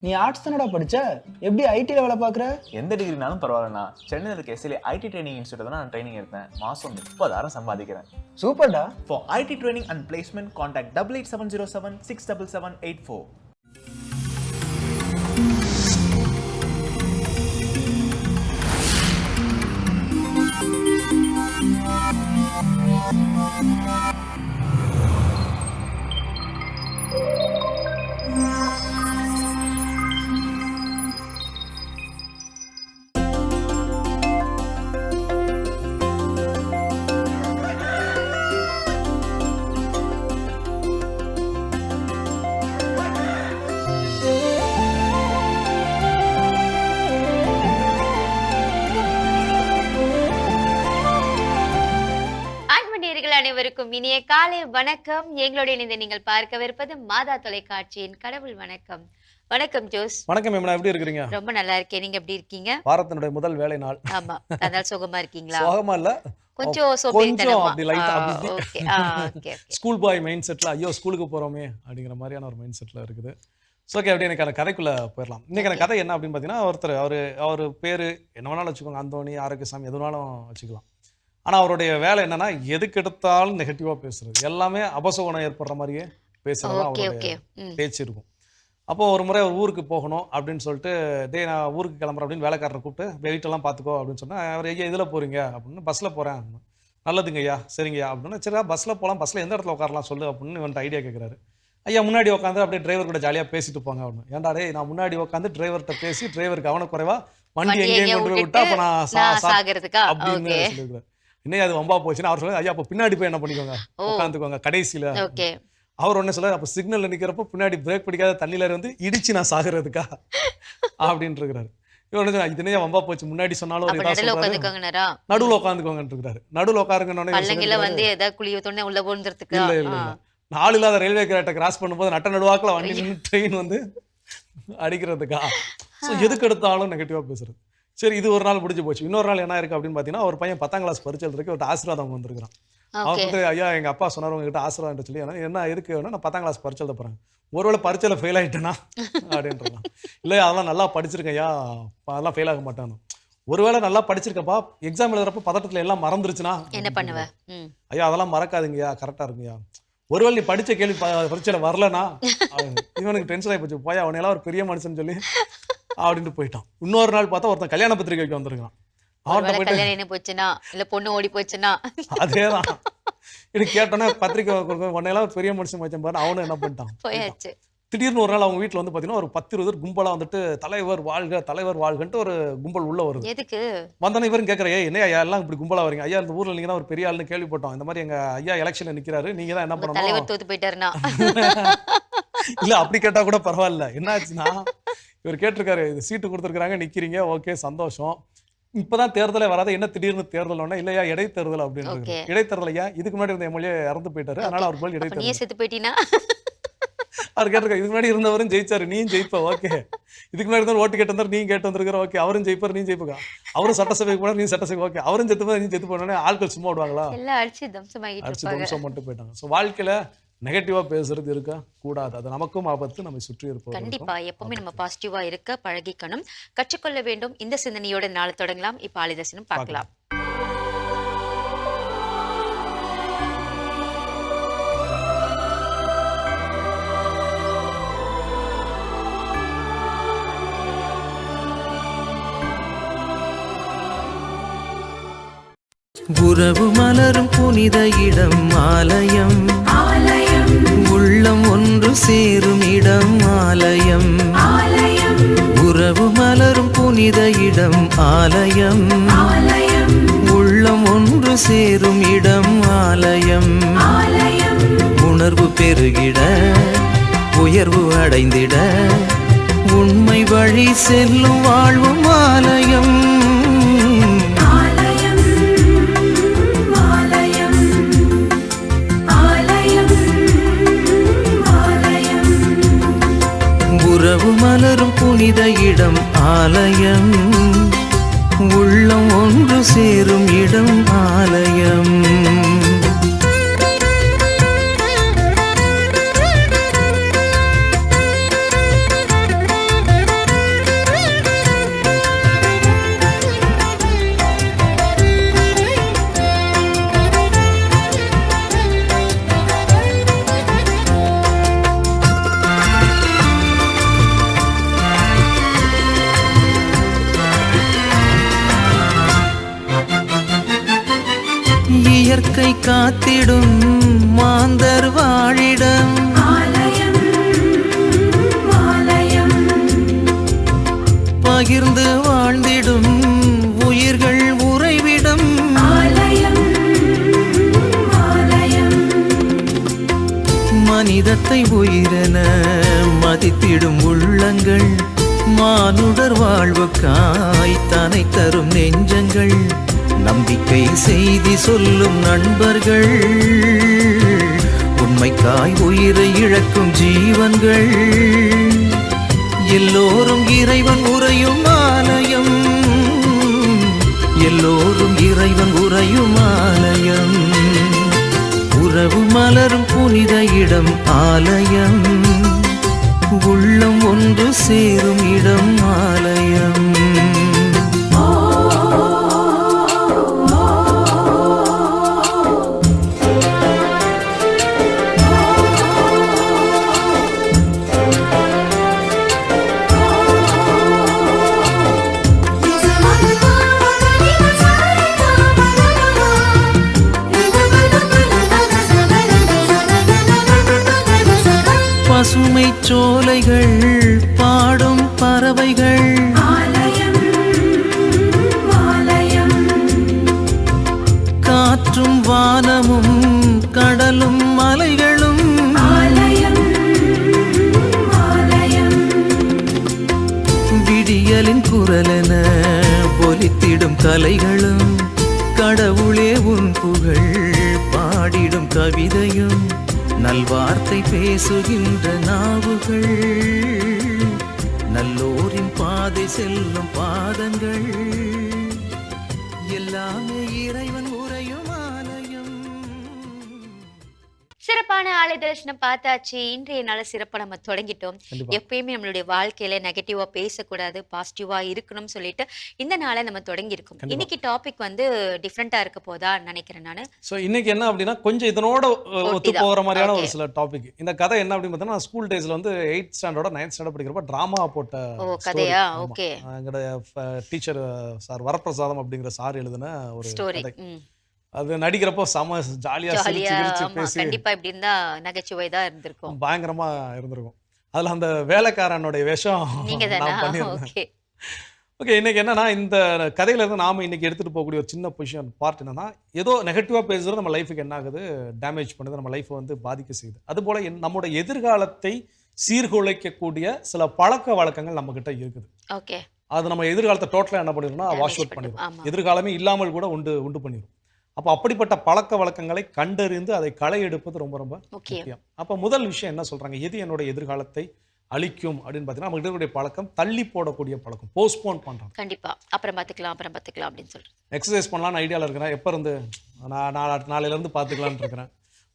நீ ஆர்ட்ஸ் தானடா படிச்ச? எப்படி ஐடில வேலை பார்க்குற? எந்த டிகிரினாலும் பரவாயில்லண்ணா. சென்னையில் இருக்க எஸ்எல்ஏ ஐடி ட்ரைனிங் இன்ஸ்டியூட் தான் நான் ட்ரைனிங் எடுத்தேன். மாதம் 30,000 சம்பாதிக்கிறேன். சூப்பர்டா. For IT training and placement contact 8870767784. அனைவருக்கும் இனிய காலை வணக்கம். எங்களுடைய இணைந்து நீங்கள் பார்க்கவிருப்பது மாதா தொலைக்காட்சியின் கடவுள் வணக்கம். வணக்கம் ஜோஸ். வணக்கம் மேம், எப்படி இருக்கீங்க? ரொம்ப நல்லா இருக்கேன். நீங்க எப்படி இருக்கீங்க? வாரத்தினுடைய முதல் வேலை நாள். ஆமா, அதனால சுகமா இருக்கீங்களா? சுகமா இல்ல, கொஞ்சம் சோம்பேறித்தனமா. அப்படி லைட்டா அப்படி. Okay okay. ஸ்கூல் பாய் மைண்ட் செட்ல ஐயோ ஸ்கூலுக்கு போறோமே அப்படிங்கிற மாதிரியான ஒரு மைண்ட் செட்ல இருக்குது. ஓகே, அப்படியே எனக்கான கதைக்குள்ள போயிடலாம். இன்னைக்கான கதை என்ன அப்படின்னு பார்த்தீங்கன்னா, ஒருத்தர் அவர் பேரு என்ன வேணாலும் வச்சுக்கோங்க, அந்தோணி, ஆரோக்கியசாமி, எது வேணாலும் வச்சுக்கலாம். ஆனால் அவருடைய வேலை என்னன்னா, எதுக்கு எடுத்தாலும் நெகட்டிவாக பேசுறது, எல்லாமே அபசகுணம் ஏற்படுற மாதிரியே பேசுறது அவருடைய பேச்சு இருக்கும். அப்போ ஒரு முறை ஒரு ஊருக்கு போகணும் அப்படின்னு சொல்லிட்டு, நான் ஊருக்கு கிளம்புறேன் அப்படின்னு வேலைக்காரரை கூப்பிட்டு வெயிட்டெல்லாம் பார்த்துக்கோ அப்படின்னு சொன்னால், அவர் ஐயா இதில் போகிறீங்க அப்படின்னு, பஸ்ஸில் போகிறேன். நல்லதுங்க ஐயா, சரிங்கய்யா அப்படின்னு. சரி பஸ்ஸில் போகலாம், பஸ்ஸில் எந்த இடத்துல உட்காரலாம் சொல்லு அப்படின்னு வந்துட்டு ஐடியா கேட்குறாரு. ஐயா முன்னாடி உட்காந்து அப்படியே டிரைவர் கூட ஜாலியாக பேசிட்டு போங்க அப்படின்னு. ஏன்டா டே, நான் முன்னாடி உட்காந்து டிரைவர்கிட்ட பேசி டிரைவருக்கு கவனக்குறைவா வண்டி எங்கேயும் கொண்டு போய் விட்டா அப்போ நான் அப்படின்னு சொல்லியிருக்கிறேன். இன்னும் அது வம்பா போச்சுன்னா அவர் சொல்லுங்க, ஐயா அப்போ பின்னாடி போய் என்ன பண்ணிக்கோங்க, உட்காந்துக்கோங்க கடைசியில். அவர் ஒன்று சொல்ல, அப்போ சிக்னல்ல நிற்கிறப்போ பின்னாடி பிரேக் பிடிக்காத தண்ணியில வந்து இடிச்சு நான் சாகிறதுக்கா அப்படின்னு இருக்கிறாரு. இவன் இதுனே வம்பா போச்சு, முன்னாடி சொன்னாலும் ஒரு இதா சொல்றாரு, நடுவில் உட்காந்துக்கோங்கன்னு இருக்கிறாரு. நடுவில் உட்காருங்கன்னு இல்ல இல்ல நாள் இல்லாத ரயில்வே கேரட்டை கிராஸ் பண்ணும்போது நட்ட நடுவாக்கில் வண்டி ட்ரெயின் வந்து அடிக்கிறதுக்கா. ஸோ எதுக்கு எடுத்தாலும் நெகட்டிவா பேசுறது. சரி, இது ஒரு நாள் முடிஞ்சு போச்சு. இன்னொரு நாள் என்ன இருக்கு அப்படின்னு பார்த்தீங்கன்னா, ஒரு பையன் 10ஆம் கிளாஸ் பரீட்சை எழுதுறதுக்கு ஒரு ஆசீர்வாதம் வந்திருக்கான். அவன் வந்து ஐயா எங்கள் அப்பா சொன்னார் உங்ககிட்ட ஆசீர்வாதம் சொல்லி, என்ன எதுக்கு வேணும், நான் 10ஆம் கிளாஸ் பரீட்சை எழுத போகிறேன், ஒருவேளை பரீட்சையில் ஃபெயில் ஆகிட்டேனா அப்படின்றான். இல்லை அதெல்லாம் நல்லா படிச்சிருக்கேன் ஐயா, அதெல்லாம் ஃபெயில் ஆக மாட்டானு. ஒருவேளை நல்லா படிச்சிருக்கப்பா, எக்ஸாம் எழுதுறப்ப பதட்டத்தில் எல்லாம் மறந்துருச்சுன்னா என்ன பண்ணுவேன்? ஐயா அதெல்லாம் மறக்காதுங்கய்யா, கரெக்டாக இருக்குங்கய்யா. ஒருவேளை நீ படித்த கேள்வி பரீட்சையில் வரலன்னா இவனுக்கு டென்ஷன் ஆகி போச்சு, போய் அவனையெல்லாம் ஒரு பெரிய மனுஷன் சொல்லி அப்படின்ட்டு போயிட்டான். இன்னொரு நாள் பார்த்தா ஒருத்தன் கல்யாண பத்திரிகைக்கு வந்திருக்கான். அதேதான் எனக்கு கேட்டோன்னா, பத்திரிக்கை உன்னையெல்லாம் பெரிய மனுஷன் வச்சேன் பாரு, அவனும் என்ன பண்ணிட்டான். திடீர்னு ஒரு நாள் அவங்க வீட்டில் வந்து பார்த்தீங்கன்னா, ஒரு 10-20 கும்பலாக வந்துட்டு தலைவர் வாழ்க தலைவர் வாழ்கன்ட்டு ஒரு கும்பல் உள்ள வருது. வந்தோன்னே இவரும் கேட்குறேன், என்ன ஐயா எல்லாம் இப்படி கும்பலாக வரீங்க? ஐயா இந்த ஊரில் நீங்கள் தான் ஒரு பெரிய ஆள்னு கேள்விப்பட்டோம், இந்த மாதிரி எங்கள் ஐயா எலெக்ஷனில் நிற்கிறாரு, நீங்கள் தான் என்ன பண்ணணும் இல்லை அப்படி கேட்டால் கூட பரவாயில்ல. என்ன ஆச்சுன்னா, இவர் கேட்டிருக்காரு, இது சீட்டு கொடுத்துருக்காங்க, நிற்கிறீங்க, ஓகே சந்தோஷம், இப்பதான் தேர்தலே வராது, என்ன திடீர்னு தேர்தல் ஒண்ணா? இல்லையா இடைத்தேர்தல் அப்படின்னு. இடைத்தேர்தல் ஐயா, இதுக்கு முன்னாடி இருந்த எம்எல்ஏ இறந்து போயிட்டாரு, அதனால அவர் போய் இடைத்தேர்தல். அவர் கேட்டிருக்காரு, இதுக்கு முன்னாடி இருந்தவரும் ஜெயிச்சாரு, நீயும் ஜெயிப்ப, ஓகே. இதுக்கு முன்னாடி இருந்தாலும் ஓட்டு கேட்டு வந்தாரு, நீங்க கேட்டு வந்திருக்கிற, ஓகே. அவரும் ஜெயிப்பார், நீ ஜெயிப்பா. அவரும் சட்டசபைக்கு போனார், நீ சட்டசபை, ஓகே. அவரும் செத்து போய் நீ செத்து போனோடனே ஆட்கள் சும்மா விடுவாங்களா? அடிச்சு தம்சம் மட்டும் போயிட்டாங்க. ஸோ வாழ்க்கையில நெகட்டிவா பேசுறது இருக்க கூடாது, அது நமக்கும் ஆபத்து, நம்ம சுற்றி இருப்போம். கண்டிப்பா எப்பவுமே நம்ம பாசிட்டிவா இருக்க பழகிக்கணும், கற்றுக்கொள்ள வேண்டும். இந்த சிந்தனையோட நாள் தொடங்கலாம். இப்ப ஆலிதர்சனம் பார்க்கலாம். உறவு மலரும் புனித இடம் ஆலயம், உள்ளம் ஒன்று சேரும் இடம் ஆலயம். உறவு மலரும் புனித இடம் ஆலயம், உள்ளம் ஒன்று சேரும் இடம் ஆலயம். உணர்வு பெருகிட உயர்வு அடைந்திட உண்மை வழி செல்லும் வாழ்வும் ஆலயம். உறவு மலரும் புனித இடம் ஆலயம், உள்ளம் ஒன்று சேரும் இடம் ஆலயம். வாழ்க்கை காத்திடும் மாந்தர் வாழிடம் பகிர்ந்து வாழ்ந்திடும் உயிர்கள் உறைவிடம் மனிதத்தை உயிரென மதித்திடும் உள்ளங்கள் மானுடர் வாழ்வுக்காய் தனை தரும் நெஞ்சங்கள் நம்பிக்கை செய்தி சொல்லும் நண்பர்கள் உண்மைக்காய் உயிரை இழக்கும் ஜீவன்கள் எல்லோரும் இறைவன் உறையும் ஆலயம் எல்லோரும் இறைவன் உறையும் ஆலயம் உறவு மலரும் புனித இடம் ஆலயம் உள்ளம் ஒன்று சேரும் இடம் ஆலயம் பசுமை சோலைகள் பாடும் பறவைகள் காற்றும் வானமும் கடலும் மலைகளும் விடியலின் குரலென ஒலித்திடும் கலைகளும் கடவுளே உன் புகழ் பாடிடும் கவிதையும் நல்வார்த்தை பேசுகின்ற நாவுகள் நல்லோரின் பாதை செல்லும் பாதங்கள் எல்லாமே இறைவன் உறையும் ஆலயம். சிறப்பான ஆலய தரிசனம் பார்த்தாச்சு. இன்றைய நாள சிறப்பா நம்ம தொடங்கிட்டோம். எப்பயுமே நம்மளுடைய வாழ்க்கையில நெகட்டிவா பேசக்கூடாது, பாசிட்டிவா இருக்கணும்னு சொல்லிட்டு இந்த நாளை நம்ம தொடங்கி இருக்கோம். இன்னைக்கு டாபிக் வந்து டிஃப்ரெண்டா இருக்க போதா நினைக்கிறேன் நானு. ஸோ இன்னைக்கு என்ன அப்படின்னா கொஞ்சம் இதனோட ஒத்து போகிற மாதிரியான ஒரு சில டாபிக். இந்த கதை என்ன அப்படின்னு பார்த்தீங்கன்னா ஸ்கூல் டேஸ்ல வந்து 8th ஸ்டாண்டர்டோட 9th ஸ்டாண்டர்ட் படிக்கிறப்ப டிராமா போட்ட கதையா? ஓகே. எங்களுடைய டீச்சர் சார் வரப்பிரசாதம் அப்படிங்கிற சார் எழுதின ஒரு ஸ்டோரி. அது நடிக்கிறப்போ செம ஜாலியா பேசி கண்டிப்பா இப்படி இருந்தா நகைச்சுவை தான் இருந்திருக்கும், பயங்கரமா இருந்திருக்கும். அதுல அந்த வேலைக்காரனுடைய வேஷம் நீங்க நான் பண்ணியிருந்தேன். ஓகே, இன்னைக்கு என்னன்னா இந்த கதையில இருந்து நாம இன்னைக்கு எடுத்துட்டு போகக்கூடிய ஒரு சின்ன பொசிஷன் பார்ட் என்னன்னா, ஏதோ நெகட்டிவா பேசுறது நம்ம லைஃபுக்கு என்ன ஆகுது, டேமேஜ் பண்ணுது, நம்ம லைஃப்பை வந்து பாதிக்க செய்யுது. அது போல நம்முடைய எதிர்காலத்தை சீர்குலைக்கக்கூடிய சில பழக்க வழக்கங்கள் நம்ம கிட்ட இருக்குது. ஓகே, அது நம்ம எதிர்காலத்தை டோட்டலா என்ன பண்ணிடும்னா வாஷ் அவுட் பண்ணிடும், எதிர்காலமே இல்லாமல் கூட உண்டு பண்ணிடும். அப்போ அப்படிப்பட்ட பழக்க வழக்கங்களை கண்டறிந்து அதை களை எடுப்பது ரொம்ப ரொம்ப முக்கியம். அப்போ முதல் விஷயம் என்ன சொல்றாங்க, எது என்னோட எதிர்காலத்தை அழிக்கும் அப்படின்னு பார்த்தீங்கன்னா நமக்கு இருக்கக்கூடிய பழக்கம் தள்ளி போடக்கூடிய பழக்கம், போஸ்ட்போன் பண்றாங்க. கண்டிப்பா அப்புறம் பார்த்துக்கலாம் அப்படின்னு சொல்றேன். எக்ஸசைஸ் பண்ணலாம்னு ஐடியாவில் இருக்கிறேன், எப்போ இருந்து நாளையில இருந்து பார்த்துக்கலான்னு இருக்கிறேன்.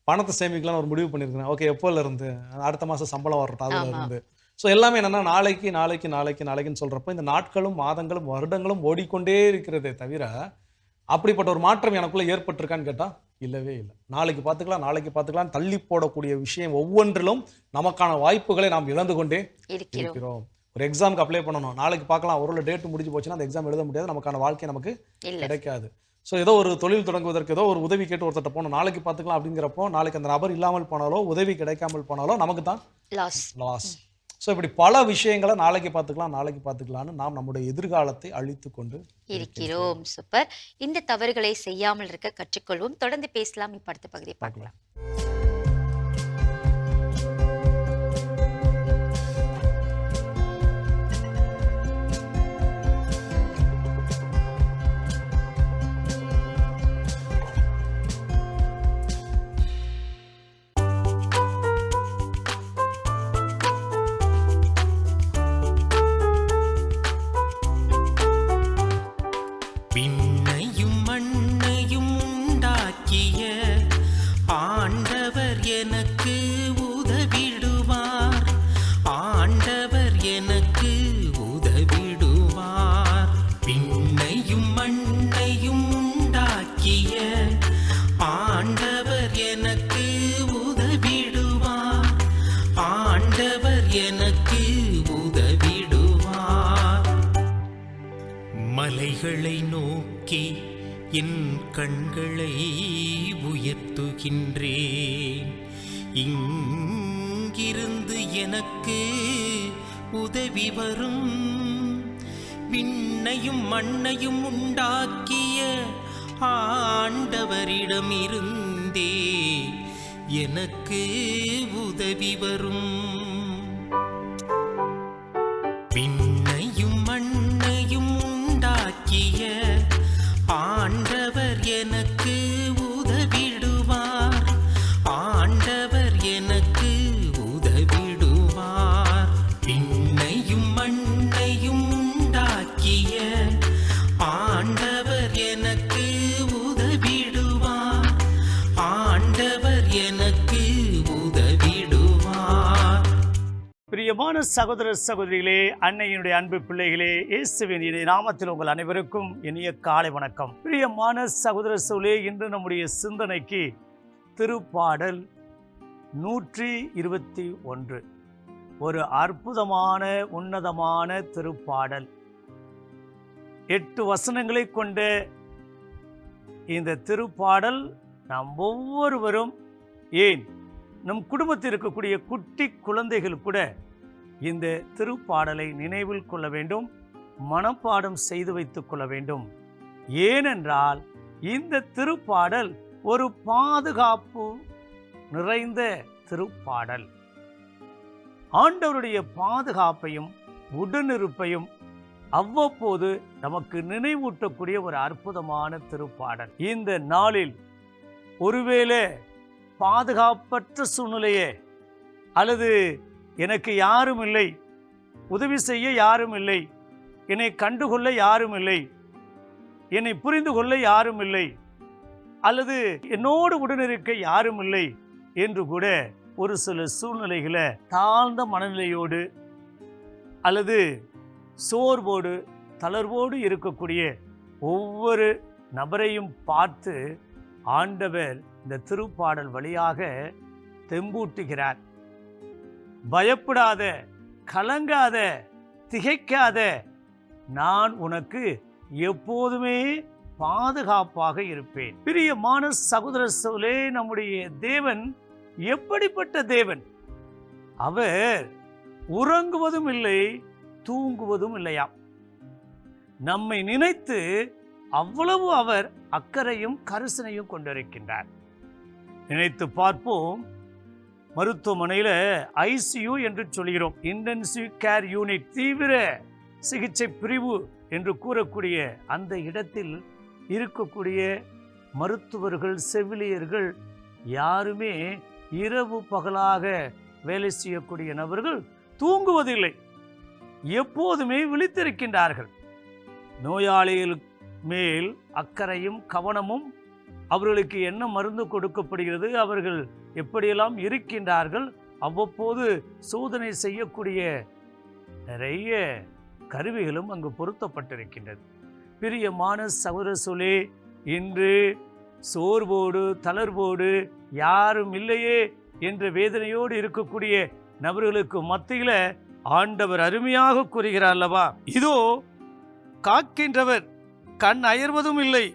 பணத்தை சேமிக்கலாம்னு ஒரு முடிவு பண்ணியிருக்கிறேன், ஓகே எப்போல இருந்து, அடுத்த மாதம் சம்பளம் வரட்டும் அதுல இருந்து. ஸோ எல்லாமே என்னன்னா நாளைக்குன்னு சொல்றப்போ இந்த நாட்களும் மாதங்களும் வருடங்களும் ஓடிக்கொண்டே இருக்கிறதே தவிர அப்படிப்பட்ட ஒரு மாற்றம் எனக்குள்ள ஏற்பட்டிருக்கான்னு கேட்டா இல்லவே இல்லை. நாளைக்கு பார்த்துக்கலாம் தள்ளி போடக்கூடிய விஷயம் ஒவ்வொன்றிலும் நமக்கான வாய்ப்புகளை நாம் இழந்து கொண்டே இருக்கிறோம். ஒரு எக்ஸாமுக்கு அப்ளை பண்ணணும், நாளைக்கு பார்க்கலாம், ஒரு டேட் முடிஞ்சு போச்சுன்னா அந்த எக்ஸாம் எழுத முடியாது, நமக்கான வாழ்க்கை நமக்கு கிடைக்காது. ஸோ ஏதோ ஒரு தொழில் தொடங்குவதற்கு ஏதோ ஒரு உதவி கேட்டு ஒருத்தட்ட போகணும், நாளைக்கு பார்த்துக்கலாம் அப்படிங்கிறப்போ நாளைக்கு அந்த நபர் இல்லாமல் போனாலோ உதவி கிடைக்காமல் போனாலோ நமக்கு தான் லாஸ். ஸோ இப்படி பல விஷயங்களை நாளைக்கு பார்த்துக்கலாம்னு நாம் நம்முடைய எதிர்காலத்தை அழித்து கொண்டு இருக்கிறோம். சூப்பர். இந்த தவறுகளை செய்யாமல் இருக்க கற்றுக்கொள்வோம். தொடர்ந்து பேசலாம். இப்ப அடுத்த பகுதியை பார்க்கலாம். மலைகளை நோக்கி என் கண்களை உயர்த்துகின்றேன். இங்கிருந்து எனக்கு உதவி வரும். விண்ணையும் மண்ணையும் உண்டாக்கிய ஆண்டவரிடம் இருந்தே எனக்கு உதவி வரும். விண்ணையும் மண்ணையும் உண்டாக்கிய ஆண்டவர் எனக்கு உதவிடுவார். ஆண்டவர் எனக்கு உதவிடுவார். விண்ணையும் மண்ணையும் உண்டாக்கிய ஆண்டவர் எனக்கு உதவிடுவார். ஆண்டவர் எனக்கு உதவிடுவார். பிரியமான சகோதர சகோதரிகளே, அன்னையினுடைய அன்பு பிள்ளைகளே, இயேசுவின் இனிய நாமத்தில் உங்கள் அனைவருக்கும் இனிய காலை வணக்கம். பிரியமான சகோதர சகோதரிகளே, இன்று நம்முடைய சிந்தனைக்கு திருப்பாடல் 121 ஒரு அற்புதமான உன்னதமான திருப்பாடல். 8 வசனங்களை கொண்ட இந்த திருப்பாடல் நாம் ஒவ்வொருவரும், ஏன் நம் குடும்பத்தில் இருக்கக்கூடிய குட்டி குழந்தைகள் கூட இந்த திருப்பாடலை நினைவில் கொள்ள வேண்டும், மனப்பாடம் செய்து வைத்துக் கொள்ள வேண்டும். ஏனென்றால் இந்த திருப்பாடல் ஒரு பாதுகாப்பு நிறைந்த திருப்பாடல். ஆண்டவருடைய பாதுகாப்பையும் உடனிருப்பையும் அவ்வப்போது நமக்கு நினைவூட்டக்கூடிய ஒரு அற்புதமான திருப்பாடல். இந்த நாளில் ஒருவேளை பாதுகாப்பற்ற சூழ்நிலையே, அல்லது எனக்கு யாரும் இல்லை, உதவி செய்ய யாரும் இல்லை, என்னை கண்டுகொள்ள யாரும் இல்லை, என்னை புரிந்து கொள்ள யாரும் இல்லை, அல்லது என்னோடு உடனிருக்க யாரும் இல்லை என்று கூட ஒரு சில சூழ்நிலைகளை தாழ்ந்த மனநிலையோடு அல்லது சோர்வோடு தளர்வோடு இருக்கக்கூடிய ஒவ்வொரு நபரையும் பார்த்து ஆண்டவர் இந்த திருப்பாடல் வழியாக தெம்பூட்டுகிறார். பயப்படாத, கலங்காத, திகைக்காத, நான் உனக்கு எப்போதுமே பாதுகாப்பாக இருப்பேன். பிரியமான சகோதர சகோதரிகளே, நம்முடைய தேவன் எப்படிப்பட்ட தேவன்? அவர் உறங்குவதும் இல்லை, தூங்குவதும் இல்லையாம். நம்மை நினைத்து அவ்வளவு அவர் அக்கறையும் கரிசனையும் கொண்டிருக்கின்றார். நினைத்து பார்ப்போம். மருத்துவமனையில் ஐசியூ என்று சொல்கிறோம், இன்டென்சிவ் கேர் யூனிட், தீவிர சிகிச்சை பிரிவு என்று கூறக்கூடிய அந்த இடத்தில் இருக்கக்கூடிய மருத்துவர்கள், செவிலியர்கள் யாருமே இரவு பகலாக வேலை செய்யக்கூடிய நபர்கள் தூங்குவதில்லை, எப்போதுமே விழித்திருக்கின்றார்கள். நோயாளிகள் மேல் அக்கறையும் கவனமும், அவர்களுக்கு என்ன மருந்து கொடுக்கப்படுகிறது, அவர்கள் எப்படியெல்லாம் இருக்கின்றார்கள், அவ்வப்போது சோதனை செய்யக்கூடிய நிறைய கருவிகளும் அங்கு பொருத்தப்பட்டிருக்கின்றது. பிரியமான சகோதர சகோதரிகளே, இன்று சோர்வோடு தளர்வோடு யாரும் இல்லையே என்ற வேதனையோடு இருக்கக்கூடிய நபர்களுக்கு மத்தியில் ஆண்டவர் அருமையாக கூறுகிறார் அல்லவா, இதோ காக்கின்றவர் கண் அயர்வதும் இல்லை,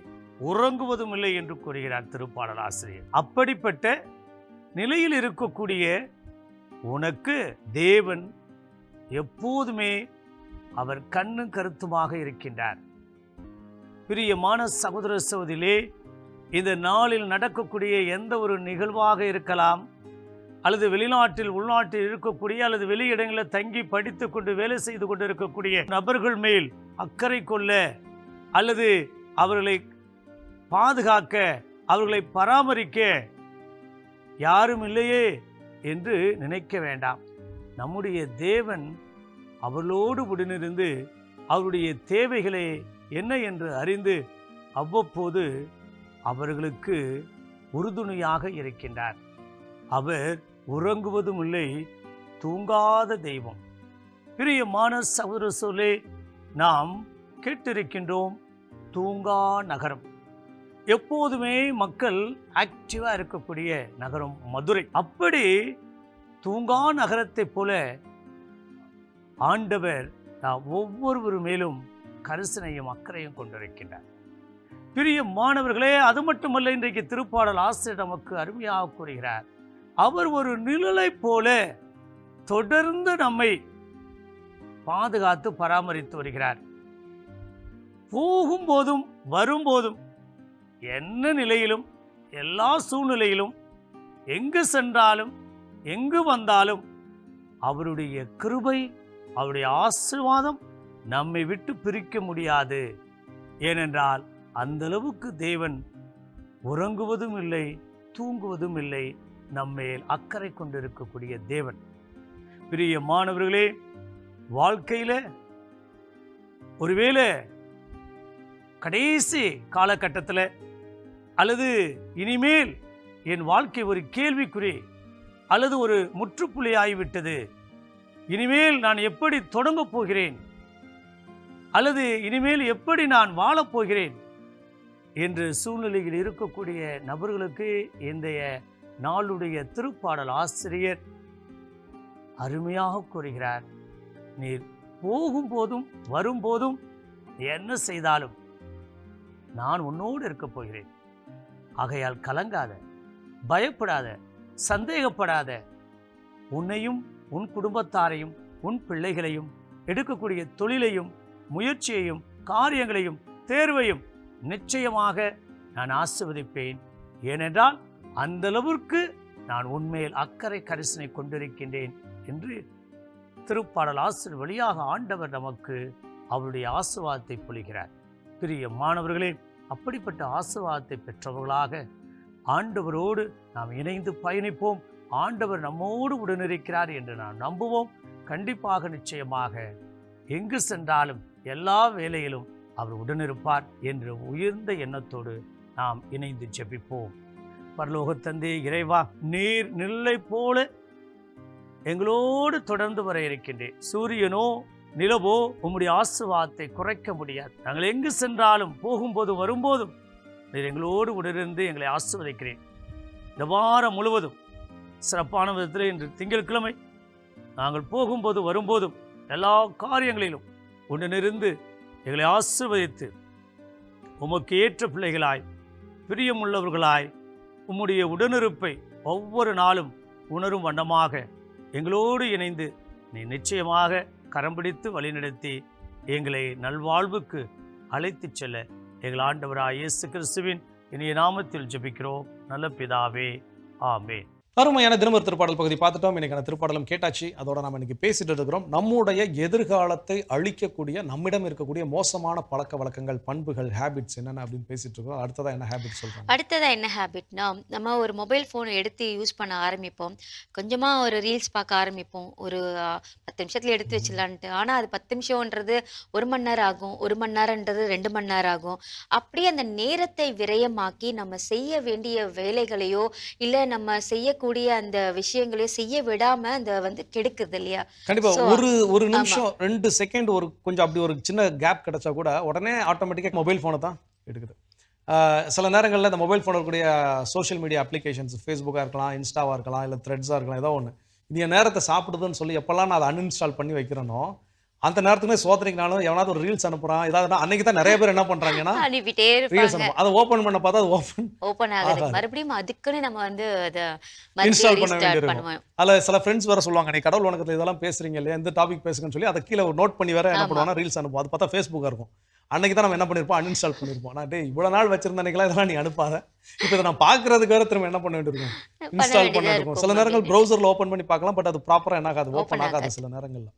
உறங்குவதும் இல்லை என்று கூறுகிறார் திருப்பாடல் ஆசிரியர். அப்படிப்பட்ட நிலையில் இருக்கக்கூடிய உனக்கு தேவன் எப்போதுமே அவர் கண்ணும் கருத்துமாக இருக்கின்றார். பிரியமான சகோதர சகோதரிகளே, இந்த நாளில் நடக்கக்கூடிய எந்த ஒரு நிகழ்வாக இருக்கலாம், அல்லது வெளிநாட்டில் உள்நாட்டில் இருக்கக்கூடிய அல்லது வெளியிடங்களில் தங்கி படித்து கொண்டு வேலை செய்து கொண்டு இருக்கக்கூடிய நபர்கள் மேல் அக்கறை கொள்ள அல்லது அவர்களை பாதுகாக்க, அவர்களை பராமரிக்க யாரும் இல்லையே என்று நினைக்க வேண்டாம். நம்முடைய தேவன் அவர்களோடு உடனிருந்து அவருடைய தேவைகளை என்ன என்று அறிந்து அவ்வப்போது அவர்களுக்கு உறுதுணையாக இருக்கின்றார். அவர் உறங்குவதும் இல்லை, தூங்காத தெய்வம். பிரியமான சகோதர சகோதரிகளே, நாம் கேட்டிருக்கின்றோம் தூங்கா நகரம். எப்போதுமே மக்கள் ஆக்டிவாக இருக்கக்கூடிய நகரம் மதுரை. அப்படி தூங்கா நகரத்தை போல ஆண்டவர் நாம் ஒவ்வொருவர் மேலும் கரிசனையும் அக்கறையும் கொண்டிருக்கின்றார். பிரியமானவர்களே, அது மட்டுமல்ல, இன்றைக்கு திருப்பாடல் ஆசிரியர் நமக்கு அருமையாக கூறுகிறார். அவர் ஒரு நிழலைப் போல தொடர்ந்து நம்மை பாதுகாத்து பராமரித்து வருகிறார். போகும்போதும் வரும்போதும், என்ன நிலையிலும், எல்லா சூழ்நிலையிலும், எங்கு சென்றாலும் எங்கு வந்தாலும் அவருடைய கிருபை, அவருடைய ஆசீர்வாதம் நம்மை விட்டு பிரிக்க முடியாது. ஏனென்றால் அந்த அளவுக்கு தேவன் உறங்குவதும் இல்லை, தூங்குவதும் இல்லை, நம்மேல் அக்கறை கொண்டிருக்கக்கூடிய தேவன். பிரியமானவர்களே, வாழ்க்கையில ஒருவேளை கடைசி காலகட்டத்தில் அல்லது இனிமேல் என் வாழ்க்கை ஒரு கேள்விக்குறி அல்லது ஒரு முற்றுப்புள்ளி ஆகிவிட்டது, இனிமேல் நான் எப்படி தொடங்கப் போகிறேன் அல்லது இனிமேல் எப்படி நான் வாழப்போகிறேன் என்று சூழ்நிலையில் இருக்கக்கூடிய நபர்களுக்கு இன்றைய நாளுடைய திருப்பாடல் ஆசிரியர் அருமையாக கூறுகிறார். நீர் போகும்போதும் வரும்போதும் என்ன செய்தாலும் நான் உன்னோடு இருக்கப் போகிறேன். ஆகையால் கலங்காத, பயப்படாத, சந்தேகப்படாத. உன்னையும் உன் குடும்பத்தாரையும் உன் பிள்ளைகளையும் எடுக்கக்கூடிய தொழிலையும் முயற்சியையும் காரியங்களையும் தேர்வையும் நிச்சயமாக நான் ஆசீர்வதிப்பேன். ஏனென்றால் அந்த அளவிற்கு நான் உன்மேல் அக்கறை கரிசனை கொண்டிருக்கின்றேன் என்று திருப்பாடல் ஆசிரியர் வழியாக ஆண்டவர் நமக்கு அவருடைய ஆசீர்வாதத்தை பொழிகிறார். பிரியமானவர்களே, அப்படிப்பட்ட ஆசீர்வாதத்தை பெற்றவர்களாக ஆண்டவரோடு நாம் இணைந்து பயணிப்போம். ஆண்டவர் நம்மோடு உடனிருக்கிறார் என்று நாம் நம்புவோம். கண்டிப்பாக நிச்சயமாக எங்கு சென்றாலும் எல்லா வேளையிலும் அவர் உடனிருப்பார் என்ற உயர்ந்த எண்ணத்தோடு நாம் இணைந்து ஜெபிப்போம். பரலோக தந்தை இறைவா, நீர் நிழலை போல எங்களோடு தொடர்ந்து வர இருக்கின்றேன். சூரியனோ நிலவோ உம்முடைய ஆசீர்வாதத்தை குறைக்க முடியாது. நாங்கள் எங்கு சென்றாலும் போகும்போது வரும்போதும் நீர் எங்களோடு உடனிருந்து எங்களை ஆசீர்வதிக்கிறேன். இந்த வாரம் முழுவதும் சிறப்பான விதத்தில் இன்று திங்கட்கிழமை நாங்கள் போகும்போது வரும்போதும் எல்லா காரியங்களிலும் உடனிருந்து எங்களை ஆசீர்வதித்து உமக்கு ஏற்ற பிள்ளைகளாய், பிரியமுள்ளவர்களாய், உம்முடைய உடனிருப்பை ஒவ்வொரு நாளும் உணரும் வண்ணமாக எங்களோடு இணைந்து நீ நிச்சயமாக கரம் பிடித்து வழிநடத்தி எங்களை நல்வாழ்வுக்கு அழைத்துச் செல்ல எங்கள் ஆண்டவராய் இயேசு கிறிஸ்துவின் இனிய நாமத்தில் ஜெபிக்கிறோம் நல்ல பிதாவே, ஆமென். அருமையான தினமொரு திருப்பாடல் பகுதி பார்த்துட்டோம். இன்னைக்கான திருப்பாடலும் கேட்டாச்சு. அதோட நம்ம இன்னைக்கு பேசிட்டு இருக்கிறோம் நம்முடைய எதிர்காலத்தை அழிக்கக்கூடிய, நம்மிடம் இருக்கக்கூடிய மோசமான பழக்க வழக்கங்கள், பண்புகள், ஹேபிட்ஸ் என்னென்ன அப்படின்னு பேசிட்டு இருக்கோம். அடுத்ததா என்ன ஹேபிட் சொல்றாங்க? அடுத்ததா என்ன ஹேபிட்னா, நம்ம ஒரு மொபைல் ஃபோன் எடுத்து யூஸ் பண்ண ஆரம்பிப்போம். கொஞ்சமா ஒரு ரீல்ஸ் பார்க்க ஆரம்பிப்போம். ஒரு 10 நிமிஷத்துல எடுத்து வச்சிடலான்ட்டு. ஆனா அது 10 நிமிஷம்ன்றது 1 மணி நேரம் ஆகும், 1 மணி நேரம்ன்றது 2 மணி நேரம் ஆகும். அப்படியே அந்த நேரத்தை விரயமாக்கி நம்ம செய்ய வேண்டிய வேலைகளையோ இல்ல நம்ம செய்யக்கூடிய அந்த விஷயங்களையோ செய்ய விடாம அந்த வந்து கெடுக்குது இல்லையா? கண்டிப்பா. ஒரு நிமிஷம் 2 செகண்ட் ஒரு கொஞ்சம் அப்படி ஒரு சின்ன கேப் கிடைச்சா கூட உடனே ஆட்டோமேட்டிக்காக மொபைல் ஃபோனை தான் எடுக்குது. சில நேரங்களில் இந்த மொபைல் ஃபோன் இருக்கக்கூடிய சோஷியல் மீடியா அப்ளிகேஷன்ஸ், ஃபேஸ்புக்காக இருக்கலாம், இன்ஸ்டாவாக இருக்கலாம், இல்லை த்ரெட்ஸாக இருக்கலாம், ஏதோ ஒன்று இது என் நேரத்தை சாப்பிடுதுன்னு சொல்லி எப்போல்லாம் நான் அதை அன்இன்ஸ்டால் பண்ணி வைக்கிறேனோ அந்த நேரத்துக்குமே சோதனைக்குனாலும் எவனாவது ஒரு ரீல்ஸ் அனுப்புறான், ஏதாவது அன்னைக்கு தான் நிறைய பேர் என்ன பண்றாங்கன்னா அனுப்பிட்டே ரீல்ஸ் இருப்பாங்க. அனுப்பும். அதை ஓப்பன் பண்ண பார்த்தா அது ஓபன் ஆகுது. மறுபடியும் அதுக்குன்னு நம்ம வந்து அதை இன்ஸ்டால் பண்ண ரீஸ்டார்ட் வேண்டியிருக்கும். பண்ணுவோம். அதில் சில ஃப்ரெண்ட்ஸ் வேற சொல்லுவாங்க, நீ கடவுள் வணக்கத்தில் இதெல்லாம் பேசுறீங்க இல்லையா, இந்த டாபிக் பேசுங்கன்னு சொல்லி அதை கீழே ஒரு நோட் பண்ணி வேற என்ன பண்ணுவாங்கன்னா ரீல்ஸ் அனுப்புவோம். அது பார்த்தா ஃபேஸ்புக்காக இருக்கும். அன்னைக்கு தான் நம்ம என்ன பண்ணிருப்போம், அன்இன்ஸ்டால் பண்ணிருப்போம். நான் டே இவ்வளவு நாள் வச்சிருந்த அன்னைக்கெல்லாம் இதெல்லாம் நீ அனுப்பாத, இப்போ இதை நான் பார்க்கறதுக்கு வேற திரும்ப என்ன பண்ண வேண்டியிருக்கும், இன்ஸ்டால் பண்ண இருக்கும். சில நேரங்கள் ப்ரௌசர்ல ஓப்பன் பண்ணி பார்க்கலாம், பட் அது ப்ராப்பரா என்ன ஆகாது, ஓப்பன் ஆகாது சில நேரங்கள்ல.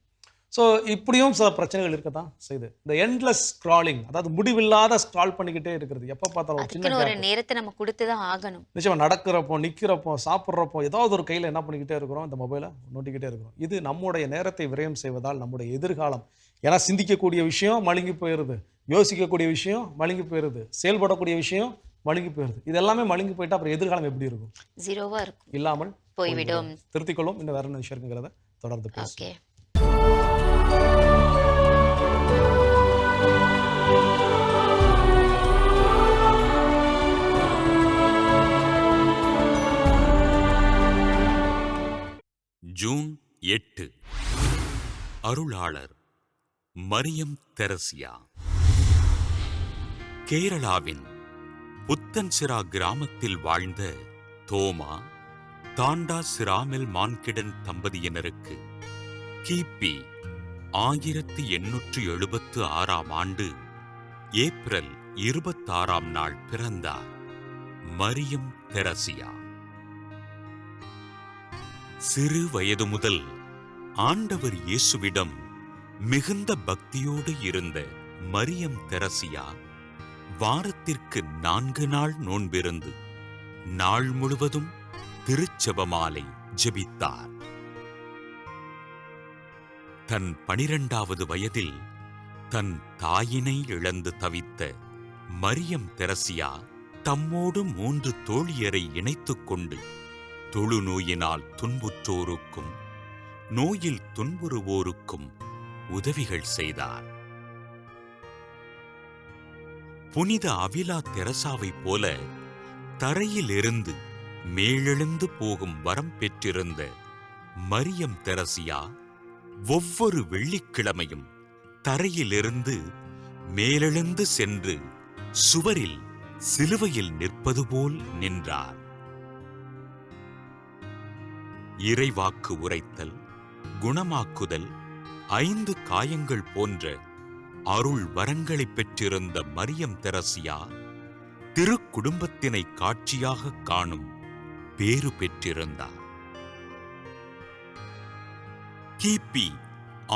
ஸோ இப்படியும் சில பிரச்சனைகள் இருக்க தான் செய்யுது. இந்த எண்ட்லெஸ் ஸ்க்ராலிங், அதாவது முடிவில்லாத ஸ்க்ரால் பண்ணிக்கிட்டே இருக்கிறது. எப்போ பார்த்தாலும் ஒரு சின்ன அதுக்குன்னு ஒரு நேரத்தை நம்ம கொடுத்து தான் ஆகணும். நிச்சயமா நடக்கிறப்போ, நிற்கிறப்போ, சாப்பிட்றப்போ ஏதாவது ஒரு கையில் என்ன பண்ணிக்கிட்டே இருக்கிறோம், இந்த மொபைலை நோட்டிக்கிட்டே இருக்கிறோம். இது நம்முடைய நேரத்தை விரயம் செய்வதால் நம்முடைய எதிர்காலம், ஏன்னா சிந்திக்கக்கூடிய விஷயம் மழுங்கி போயிடுது, யோசிக்கக்கூடிய விஷயம் மழுங்கி போயிடுது, செயல்படக்கூடிய விஷயம் மழுங்கி போயிடுது. இது எல்லாமே மழுங்கி போயிட்டா அப்புறம் எதிர்காலம் எப்படி இருக்கும்? ஜீரோவா இருக்கும், இல்லாமல் போய்விடும். திருத்திக்கொள்ளும். இன்னும் வேற என்ன விஷயம் இருக்குங்கிறத தொடர்ந்து பேசுவோம். ஓகே. ஜூன் 8 அருளாளர் மரியம் தெரசியா. கேரளாவின் புத்தன்சிரா கிராமத்தில் வாழ்ந்த தோமா தாண்டா சிராமெல் மான்கிடன் தம்பதியினருக்கு கிபி 1876 ஏப்ரல் 26 பிறந்தார் மரியம் தெரசியா. சிறு வயது முதல் ஆண்டவர் இயேசுவிடம் மிகுந்த பக்தியோடு இருந்த மரியம் தெரசியா வாரத்திற்கு 4 நாள் நோன்பிருந்து நாள் முழுவதும் திருச்செபமாலை ஜெபித்தார். தன் 12வது வயதில் தன் தாயினை இழந்து தவித்த மரியம் தெரசியா தம்மோடு 3 தோழியரை இணைத்துக் கொண்டு தொழுநோயினால் துன்புற்றோருக்கும் நோயில் துன்புறுவோருக்கும் உதவிகள் செய்தார். புனித அவிலா தெரசாவைப் போல தரையிலிருந்து மேலெழுந்து போகும் வரம் பெற்றிருந்த மரியம் தெரசியா ஒவ்வொரு வெள்ளிக்கிழமையும் தரையிலிருந்து மேலெழுந்து சென்று சுவரில் சிலுவையில் நிற்பது போல் நின்றார். இறைவாக்கு உரைத்தல், குணமாக்குதல், 5 காயங்கள் போன்ற அருள் வரங்களை பெற்றிருந்த மரியம் தெரசியா திருக்குடும்பத்தினை காட்சியாக காணும் பேறு பெற்றிருந்தார். கிபி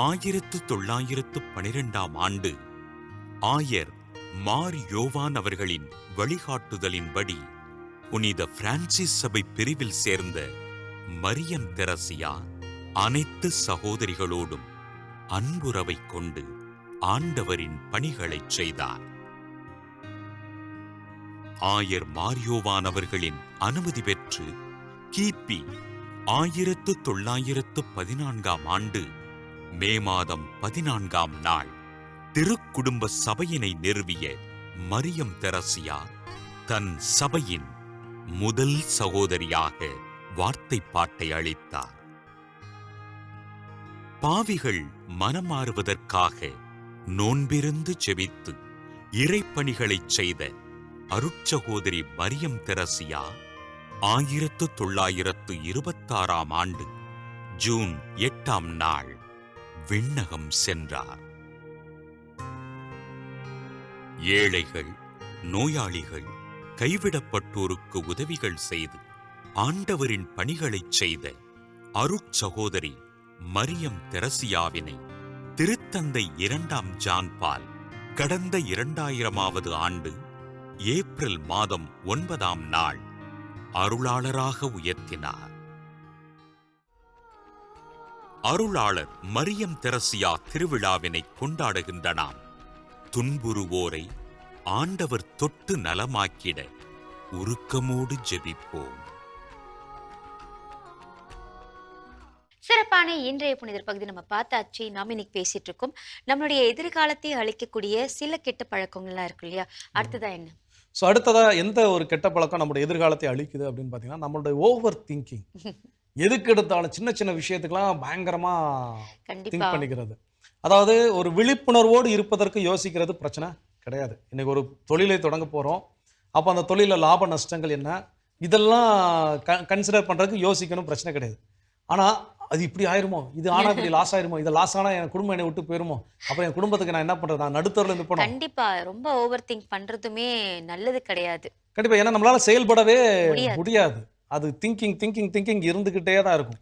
1912 ஆயர் மார் யோவான் அவர்களின் வழிகாட்டுதலின்படி புனித பிரான்சிஸ் சபை பிரிவில் சேர்ந்த மரியம் தெரசியா அனைத்து சகோதரிகளோடும் அன்புறவை கொண்டு ஆண்டவரின் பணிகளைச் செய்தார். ஆயர் மாரியோவான் அவர்களின் அனுமதி பெற்று கிபி 1914 மே மாதம் 14 திருக்குடும்ப சபையினை நிறுவிய மரியம் தெரசியா தன் சபையின் முதல் சகோதரியாக வார்த்தைப்பாட்டை அளித்தார். பாவிகள் மனமாறுவதற்காக நோன்பிருந்து ஜெபித்து இறைப்பணிகளைச் செய்த அருட்சகோதரி மரியம் தெரசியா 1926 ஜூன் 8 விண்ணகம் சென்றார். ஏழைகள், நோயாளிகள், கைவிடப்பட்டோருக்கு உதவிகள் செய்து ஆண்டவரின் பணிகளைச் செய்த அருட்சகோதரி மரியம் தெரசியாவினை திருத்தந்தை 2 ஜான் பால் கடந்த 2000வது ஆண்டு ஏப்ரல் மாதம் 9 அருளாளராக உயர்த்தினார். அருளாளர் மரியம் தெரசியா திருவிழாவினை கொண்டாடுகின்ற நாம் துன்புறுவோரை ஆண்டவர் தொட்டு நலமாக்கிட உருக்கமோடு ஜெபிப்போம். சிறப்பான இன்றைய புனிதர் பகுதி நம்ம பார்த்தாச்சு. நாம இன்னைக்கு பேசிட்டு இருக்கோம் நம்மளுடைய எதிர்காலத்தை அழிக்கக்கூடிய சில கெட்ட பழக்கங்கள்லாம் இருக்கு இல்லையா, அடுத்ததா என்ன? ஸோ அடுத்ததாக எந்த ஒரு கெட்ட பழக்கம் நம்மளுடைய எதிர்காலத்தை அழிக்குது அப்படின்னு பார்த்தீங்கன்னா, நம்மளுடைய ஓவர் திங்கிங். எதுக்கு எடுத்தாலும் சின்ன சின்ன விஷயத்துக்கெல்லாம் பயங்கரமாக திங்க் பண்ணிக்கிறது. அதாவது ஒரு விழிப்புணர்வோடு இருப்பதற்கு யோசிக்கிறது பிரச்சனை கிடையாது. இன்றைக்கி ஒரு தொழிலை தொடங்க போகிறோம், அப்போ அந்த தொழிலில் லாப நஷ்டங்கள் என்ன இதெல்லாம் கன்சிடர் பண்ணுறதுக்கு யோசிக்கணும், பிரச்சனை கிடையாது. ஆனால் அது இப்படி ஆயிருமோ, இது ஆனால் இப்படி லாஸ் ஆயிருமோ, இது லாஸ் ஆனால் என் குடும்பம் என்னை விட்டு போயிருமோ, அப்புறம் என் குடும்பத்துக்கு நான் என்ன பண்ணுறது, நான் நடுத்தரில் இருந்து போனோம். கண்டிப்பா ரொம்ப ஓவர் திங்க் பண்ணுறதுமே நல்லது கிடையாது. கண்டிப்பாக, ஏன்னா நம்மளால செயல்படவே முடியாது. அது திங்கிங் இருந்துக்கிட்டே தான் இருக்கும்.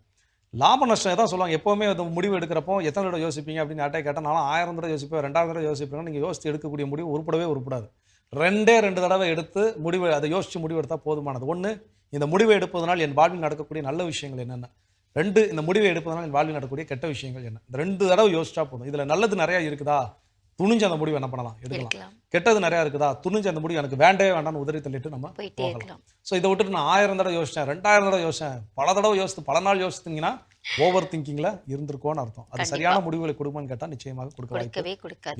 லாப நஷ்டம் தான் சொல்லுவாங்க. எப்போவுமே அது முடிவு எடுக்கிறப்போ எத்தனை தடவை யோசிப்பீங்க அப்படின்னு யார்ட்டே கேட்டால் நானும் 1000 தடவை யோசிப்பேன், 2000 தடவை யோசிப்பேன். நீங்கள் யோசித்து எடுக்கக்கூடிய முடிவு உருப்படாது. 2 தடவை எடுத்து முடிவு, அதை யோசித்து முடிவு எடுத்தால் போதுமானது. 1, இந்த முடிவை எடுப்பதனால் என் வாழ்வில் நடக்கக்கூடிய நல்ல விஷயங்கள் என்னென்ன. 2, இந்த முடிவை எடுப்பதனால் என் வாழ்வில் நடக்கக்கூடிய கெட்ட விஷயங்கள் என்ன. இந்த 2 தடவை யோசிச்சா போதும். இதில் நல்லது நிறையா இருக்குதா, துணிஞ்சு அந்த முடிவு என்ன பண்ணலாம், எடுக்கலாம். கெட்டது நிறையா இருக்குதா, துணிஞ்சு அந்த முடிவு எனக்கு வேண்டவே வேண்டாம்னு உதறி தள்ளிட்டு நம்ம போகலாம். ஸோ இதை விட்டுட்டு நான் 1000 தடவை யோசித்தேன், 2000 தடவை யோசித்தேன், பல தடவை யோசித்து பல நாள் யோசித்தீங்கன்னா ஓவர் திங்கிங்கில் இருந்திருக்கோன்னு அர்த்தம். அது சரியான முடிவுகளை கொடுக்குமான்னு கேட்டால் நிச்சயமாக கொடுக்கவே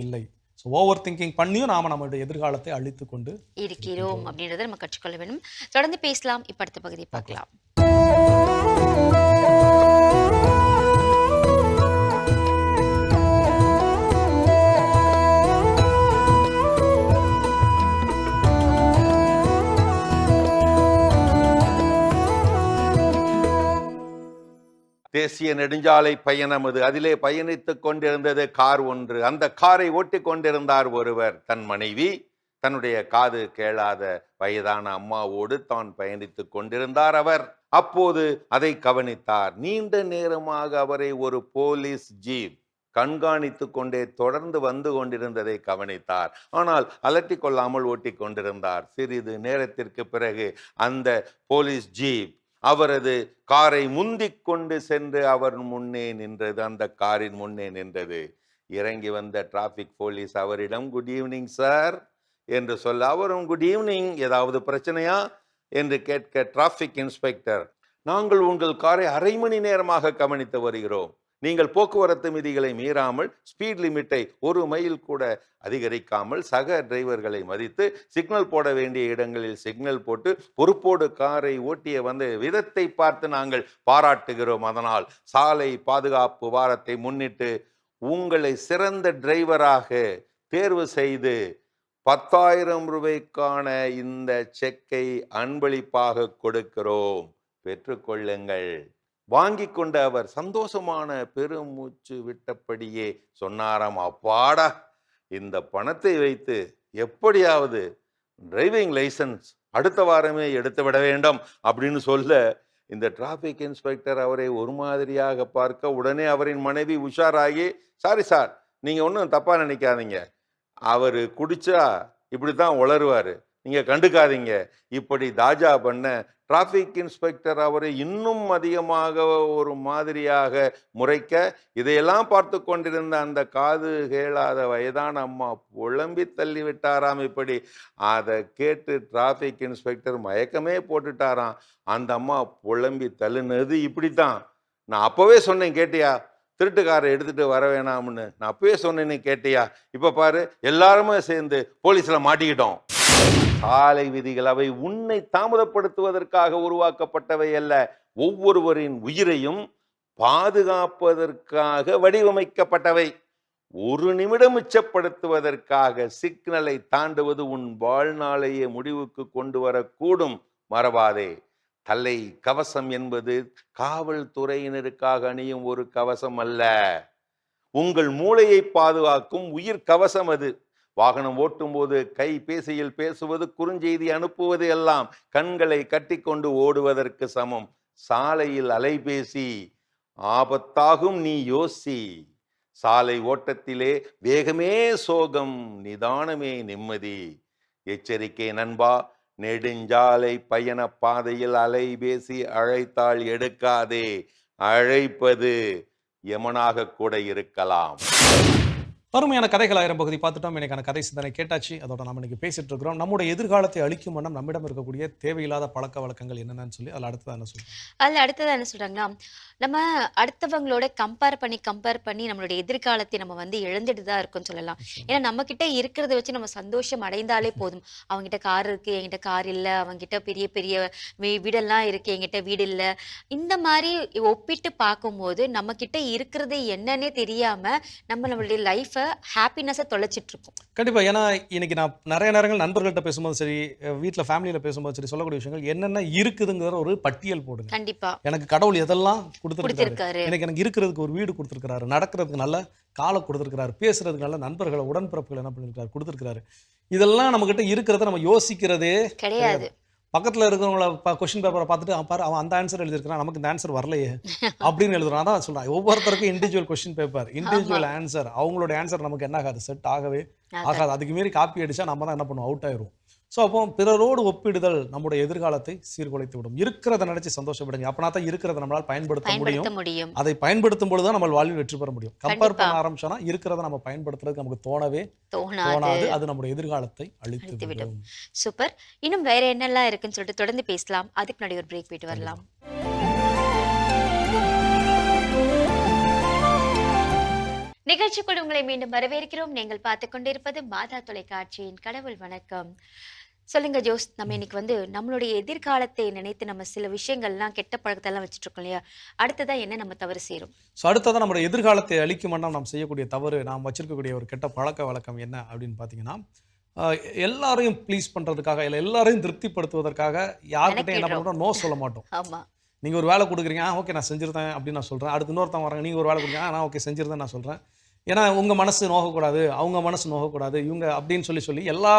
இல்லை. ஸோ ஓவர் திங்கிங் பண்ணியும் நாம நம்மளுடைய எதிர்காலத்தை அழித்து கொண்டு இருக்கிறோம் அப்படின்றத நம்ம கற்றுக்கொள்ள வேண்டும். தொடர்ந்து பேசலாம். இப்போ அடுத்த பகுதியை பார்க்கலாம். தேசிய நெடுஞ்சாலை பயணம் அது. அதிலே பயணித்துக் கொண்டிருந்தது கார் ஒன்று. அந்த காரை ஓட்டி கொண்டிருந்தார் ஒருவர். தன் மனைவி தன்னுடைய காது கேளாத வயதான அம்மாவோடு தான் பயணித்துக் கொண்டிருந்தார் அவர். அப்போது அதை கவனித்தார். நீண்ட நேரமாக அவரை ஒரு போலீஸ் ஜீப் கண்காணித்து கொண்டே தொடர்ந்து வந்து கொண்டிருந்ததை கவனித்தார். ஆனால் அலட்டி கொள்ளாமல் ஓட்டி கொண்டிருந்தார். சிறிது நேரத்திற்கு பிறகு அந்த போலீஸ் ஜீப் அவரது காரை முந்திக் கொண்டு சென்று அவர் முன்னே நின்றது. அந்த காரின் முன்னே நின்றது. இறங்கி வந்த டிராபிக் போலீஸ் அவரிடம் குட் ஈவினிங் சார் என்று சொல்ல, அவரும் குட் ஈவினிங், ஏதாவது பிரச்சனையா என்று கேட்க, டிராபிக் இன்ஸ்பெக்டர், நாங்கள் உங்கள் காரை அரை மணி நேரமாக கவனித்து வருகிறோம். நீங்கள் போக்குவரத்து விதிகளை மீறாமல் ஸ்பீட் லிமிட்டை 1 மைல் கூட அதிகரிக்காமல் சக டிரைவர்களை மதித்து சிக்னல் போட வேண்டிய இடங்களில் சிக்னல் போட்டு பொறுப்போடு காரை ஓட்டிய வந்த விதத்தை பார்த்து நாங்கள் பாராட்டுகிறோம். அதனால் சாலை பாதுகாப்பு வாரத்தை முன்னிட்டு உங்களை சிறந்த டிரைவராக தேர்வு செய்து 10,000 ரூபாய்க்கான இந்த செக்கை அன்பளிப்பாக கொடுக்கிறோம், பெற்றுக்கொள்ளுங்கள். வாங்கி கொண்ட அவர் சந்தோஷமான பெருமூச்சு விட்டபடியே சொன்னாராம், அப்பாடா, இந்த பணத்தை வைத்து எப்படியாவது டிரைவிங் லைசன்ஸ் அடுத்த வாரமே எடுத்து விட வேண்டும் அப்படின்னு சொல்ல, இந்த டிராபிக் இன்ஸ்பெக்டர் அவரை ஒரு மாதிரியாக பார்க்க, உடனே அவரின் மனைவி உஷாராகி, சாரி சார், நீங்க ஒன்றும் தப்பா நினைக்காதீங்க, அவர் குடிச்சா இப்படித்தான் உளருவாரு, நீங்க கண்டுக்காதீங்க. இப்படி தாஜா பண்ண டிராபிக் இன்ஸ்பெக்டர் அவரை இன்னும் அதிகமாக ஒரு மாதிரியாக முறைக்க, இதையெல்லாம் பார்த்து கொண்டிருந்த அந்த காது கேளாத வயதான அம்மா புலம்பி தள்ளிவிட்டாராம். இப்படி அதை கேட்டு டிராபிக் இன்ஸ்பெக்டர் மயக்கமே போட்டுட்டாராம். அந்த அம்மா புலம்பி தள்ளுனது இப்படித்தான், நான் அப்பவே சொன்னேன் கேட்டியா, திருட்டுக்காரை எடுத்துட்டு வர வேணாம்னு நான் அப்பவே சொன்னேன்னு கேட்டியா, இப்ப பாரு எல்லாருமே சேர்ந்து போலீஸ்ல மாட்டிக்கிட்டோம். சாலை விதிகள் அவை உன்னை தாமதப்படுத்துவதற்காக உருவாக்கப்பட்டவை அல்ல, ஒவ்வொருவரின் உயிரையும் பாதுகாப்பதற்காக வடிவமைக்கப்பட்டவை. 1 நிமிடம் மிச்சப்படுத்துவதற்காக சிக்னலை தாண்டுவது உன் வாழ்நாளையே முடிவுக்கு கொண்டு வரக்கூடும், மறவாதே. தலை கவசம் என்பது காவல்துறையினருக்காக அணியும் ஒரு கவசம் அல்ல, உங்கள் மூளையை பாதுகாக்கும் உயிர் கவசம் அது. வாகனம் ஓட்டும் போது கைபேசியில் பேசுவது, குறுஞ்செய்தி அனுப்புவது எல்லாம் கண்களை கட்டிக்கொண்டு ஓடுவதற்கு சமம். சாலையில் அலைபேசி ஆபத்தாகும், நீ யோசி. சாலை ஓட்டத்திலே வேகமே சோகம், நிதானமே நிம்மதி. எச்சரிக்கை நண்பா, நெடுஞ்சாலை பயண பாதையில் அலைபேசி அழைத்தால் எடுக்காதே, அழைப்பது யமனாக கூட இருக்கலாம். அருமையான கதைகள் 1000 பகுதி பார்த்துட்டோம். எனக்கான கதை சிந்தனை கேட்டாச்சு. அதோட நம்ம இன்னைக்கு பேசிட்டு இருக்கிறோம். நம்முடைய எதிர்காலத்தை அழிக்கும் வண்ணம் நம்மிடம் இருக்கக்கூடிய தேவையில்லாத பழக்க வழக்கங்கள் என்னென்னு சொல்லி அதில் அடுத்தது என்ன சொல்றோம்? அதில் அடுத்தது என்ன சொல்றாங்கன்னா, நம்ம அடுத்தவங்களோட கம்பேர் பண்ணி நம்மளுடைய எதிர்காலத்தை நம்ம வந்து இழந்துட்டு தான் இருக்கோம்னு சொல்லலாம். ஏன்னா நம்ம கிட்ட இருக்கிறத வச்சு நம்ம சந்தோஷம் அடைந்தாலே போதும். அவங்ககிட்ட கார் இருக்கு, என்கிட்ட கார் இல்லை, அவங்ககிட்ட பெரிய பெரிய வீடெல்லாம் இருக்கு, என்கிட்ட வீடு இல்லை. இந்த மாதிரி ஒப்பிட்டு பார்க்கும்போது நம்ம கிட்ட இருக்கிறது என்னன்னே தெரியாம நம்மளுடைய லைஃபை ஹாப்பினஸை தொலைச்சிட்டு இருக்கோம். கண்டிப்பா. ஏன்னா இன்னைக்கு நான் நிறைய நேரங்கள் நண்பர்கள்ட்ட பேசும்போது சரி, வீட்டில் ஃபேமிலியில பேசும்போது சரி, சொல்லக்கூடிய விஷயங்கள் என்னென்ன இருக்குதுங்கிற ஒரு பட்டியல் போடுங்க. கண்டிப்பா. எனக்கு கடவுள் எதெல்லாம் கொடுத்துருக்காரு, எனக்கு இருக்கிறதுக்கு ஒரு வீடு கொடுத்துருக்காரு, நடக்கிறதுக்கு நல்ல காலை கொடுத்துருக்காரு, பேசுறதுக்கு நல்ல நண்பர்களை உடன்பிறப்புகள் என்ன பண்ணிருக்காரு கொடுத்துருக்காரு. இதெல்லாம் நம்ம கிட்ட இருக்கிறத நம்ம யோசிக்கிறதே கிடையாது. பக்கத்தில் இருக்கிறவங்கள கொஸ்டின் பேப்பரை பார்த்துட்டு அவன் அந்த ஆன்சர் எழுதியிருக்கிறான், நமக்கு இந்த ஆன்சர் வரலையே அப்படின்னு எழுதுறான். அதான் சொல்றான், ஒவ்வொருத்தருக்கும் individual question paper, individual answer. அவங்களோட ஆன்சர் நமக்கு என்ன ஆகாது, செட் ஆகவே ஆகாது. அதுக்கு மீறி காப்பி அடிச்சா நம்ம தான் என்ன பண்ணுவோம், அவுட் ஆயிரும். ஸோ அப்போ பிறரோடு ஒப்பிடுதல் நம்முடைய எதிர்காலத்தை சீர்குலைத்து விடும். இருக்கிறத நினைச்சு சந்தோஷப்படுங்க. அப்பனா தான் இருக்கிறத நம்மளால் பயன்படுத்த முடியும். அதை பயன்படுத்தும் பொழுது தான் நம்ம வாழ்வில் வெற்றி பெற முடியும். கம்பேர் பண்ண ஆரம்பிச்சோன்னா இருக்கிறத நம்ம பயன்படுத்துறதுக்கு நமக்கு தோணவே தோணாது. அது நம்முடைய எதிர்காலத்தை அழித்து விடும். சூப்பர். இன்னும் வேற என்னெல்லாம் இருக்குன்னு சொல்லிட்டு தொடர்ந்து பேசலாம். அதுக்கு முன்னாடி ஒரு பிரேக் போயிட்டு வரலாம். நிகழ்ச்சிக்குள் உங்களை மீண்டும் வரவேற்கிறோம். நீங்கள் பார்த்து கொண்டிருப்பது மாதா தொலைக்காட்சியின் கடவுள் வணக்கம். சொல்லுங்க ஜோஸ், நம்ம இன்னைக்கு வந்து நம்மளுடைய எதிர்காலத்தை நினைத்து நம்ம சில விஷயங்கள்லாம் கெட்ட பழக்கத்தெல்லாம் வச்சுட்டு இருக்கோம் இல்லையா, அடுத்ததான் என்ன நம்ம தவறு செய்யறோம்? ஸோ அடுத்ததான் நம்மளுடைய எதிர்காலத்தை அழிக்கும் வண்ணம் நாம் செய்யக்கூடிய தவறு, நாம் வச்சிருக்கக்கூடிய ஒரு கெட்ட பழக்க வழக்கம் என்ன அப்படின்னு பார்த்தீங்கன்னா, எல்லாரையும் ப்ளீஸ் பண்றதுக்காக, இல்லை எல்லாரையும் திருப்திப்படுத்துவதற்காக யார்கிட்டையும் என்ன பண்ணுறோம், நோ சொல்ல மாட்டோம். ஆமா. நீங்கள் ஒரு வேலை கொடுக்குறீங்க, ஓகே நான் செஞ்சிருந்தேன் அப்படின்னு நான் சொல்கிறேன். அடுத்து இன்னொருத்தவங்க வராங்க, நீங்கள் ஒரு வேலை கொடுக்குறீங்க, நான் ஓகே செஞ்சிருந்தேன் நான் சொல்கிறேன். ஏன்னா உங்கள் மனசு நோகக்கூடாது, அவங்க மனசு நோகக்கூடாது, இவங்க அப்படின்னு சொல்லி எல்லா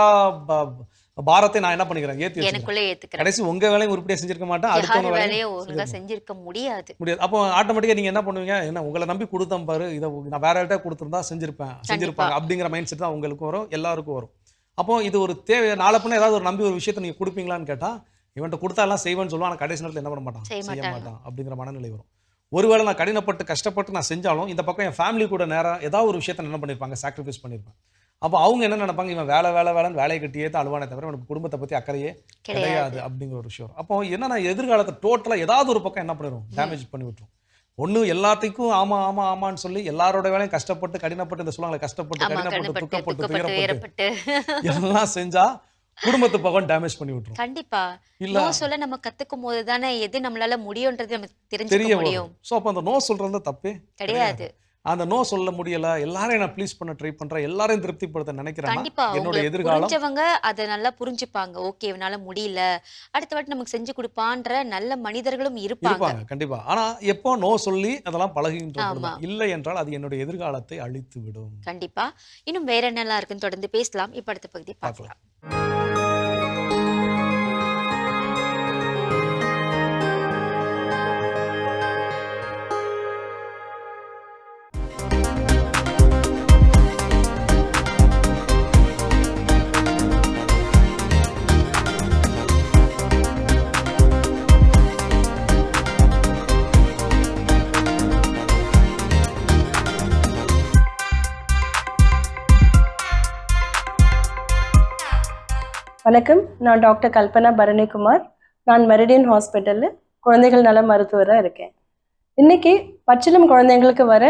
பாரத்தையும் நான் என்ன பண்ணிக்கிறேன், ஏற்றி எனக்குள்ளே ஏத்துக்கிறேன். கடைசி உங்கள் வேலையும் உருப்படியாக செஞ்சிருக்க மாட்டேன், யார் அடுத்தவங்க வேலையை வேலையும் ஒழுங்கா செஞ்சிருக்க முடியாது. அப்போ ஆட்டோமேட்டிக்காக நீங்கள் என்ன பண்ணுவீங்க, என்ன உங்களை நம்பி கொடுத்தேன் பாரு, இதை நான் வேற யார்கிட்ட கொடுத்துருந்தா செஞ்சிருப்பாங்க அப்படிங்கிற மைண்ட் செட் தான் உங்களுக்கும் வரும், எல்லாருக்கும் வரும். அப்போ இது ஒரு தேவை. நாளை பின்ன ஏதாவது ஒரு நம்பி ஒரு விஷயத்தை நீங்கள் கொடுப்பீங்களான்னு கேட்டால், இவன்ட்ட கொடுத்தா எல்லாம் செய்வேன்னு சொல்லுவான், ஆனால் கடைசி நேரத்தில் என்ன பண்ண மாட்டான், செய்ய மாட்டான் அப்படிங்கிற மனநிலை வரும். ஒருவேளை நான் கடினப்பட்டு கஷ்டப்பட்டு நான் செஞ்சாலும் இந்த பக்கம் என் ஃபேமிலி கூட நேரம் ஏதாவது ஒரு விஷயத்தை என்ன பண்ணியிருப்பாங்க, சாக்ரிஃபைஸ் பண்ணியிருப்பேன். அப்போ அவங்க என்ன நினைப்பாங்க, இவன் வேலைன்னு வேலையை கட்டியே தான் அழுவானே தவிர இவனுக்கு குடும்பத்தை பற்றி அக்கறையே கிடையாது அப்படிங்கிற ஒரு விஷயம். அப்போ என்னன்னா எதிர்காலத்தை டோட்டலாக ஏதாவது ஒரு பக்கம் என்ன பண்ணிடும், டேமேஜ் பண்ணி விட்டுரும். ஒன்று எல்லாத்துக்கும் ஆமான்னு சொல்லி எல்லாரோட வேலையும் கஷ்டப்பட்டு கடினப்பட்டு, இந்த சொல்லுவாங்களே கஷ்டப்பட்டு கடினப்பட்டு துக்கப்பட்டு துயரப்பட்டு எல்லாம் செஞ்சா குடும்பத்து பக்கம் டேமேஜ் பண்ணி விட்டுரும். கண்டிப்பா இல்ல நோ சொல்ல நம்ம கத்துக்கும் போது தானே எது நம்மளால முடியும்ன்றது நமக்கு தெரிஞ்சுக்க முடியும். ஸோ அப்போ அந்த நோ சொல்றது தப்பே கிடையாது. அந்த நோ சொல்ல முடியல, எல்லாரையும் நான் ப்ளீஸ் பண்ண ட்ரை பண்றேன், எல்லாரையும் திருப்திப்படுத்த நினைக்கிறேன். கண்டிப்பா என்னோட எதிர்காலம் புரிஞ்சவங்க அதை நல்லா புரிஞ்சுப்பாங்க. ஓகே இவனால முடியல, அடுத்த வாட்டி நமக்கு செஞ்சு கொடுப்பான்ற நல்ல மனிதர்களும் இருப்பாங்க. கண்டிப்பா. ஆனா எப்போ நோ சொல்லி அதெல்லாம் பழகின்ற இல்லை என்றால் அது என்னுடைய எதிர்காலத்தை அழித்து விடும். கண்டிப்பா. இன்னும் வேற என்னெல்லாம் இருக்குன்னு தொடர்ந்து பேசலாம். இப்ப அடுத்த பகுதி பார்க்கலாம். வணக்கம், நான் டாக்டர் கல்பனா பரணிக்குமார். நான் மெரிடியன் ஹாஸ்பிட்டலில் குழந்தைகள் நல மருத்துவராக இருக்கேன். இன்றைக்கி பச்சிளம் குழந்தைங்களுக்கு வர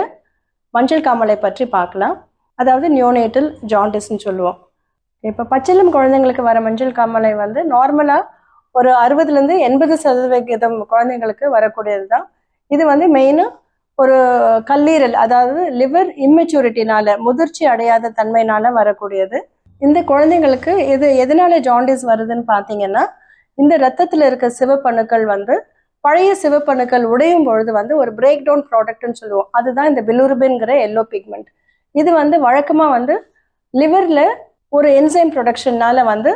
மஞ்சள் காமாலை பற்றி பார்க்கலாம். அதாவது நியோனேட்டல் ஜாண்டிஸ்ன்னு சொல்லுவோம். இப்போ பச்சிளம் குழந்தைங்களுக்கு வர மஞ்சள் காமாலை வந்து நார்மலாக ஒரு 60-80% குழந்தைங்களுக்கு வரக்கூடியது தான். இது வந்து மெயினாக ஒரு கல்லீரல், அதாவது லிவர் இம்மெச்சூரிட்டினால, முதிர்ச்சி அடையாத தன்மையினால வரக்கூடியது. இந்த குழந்தைங்களுக்கு இது எதனால ஜாண்டிஸ் வருதுன்னு பார்த்தீங்கன்னா, இந்த ரத்தத்தில் இருக்க சிவப்பணுக்கள் வந்து பழைய சிவப்பணுக்கள் உடையும் பொழுது வந்து ஒரு பிரேக் டவுன் ப்ராடக்ட்னு சொல்லுவோம். அதுதான் இந்த பிலிருபின்கிற எல்லோ பிக்மெண்ட். இது வந்து வழக்கமாக வந்து லிவரில் ஒரு என்சைம் ப்ரொடக்ஷன்னால வந்து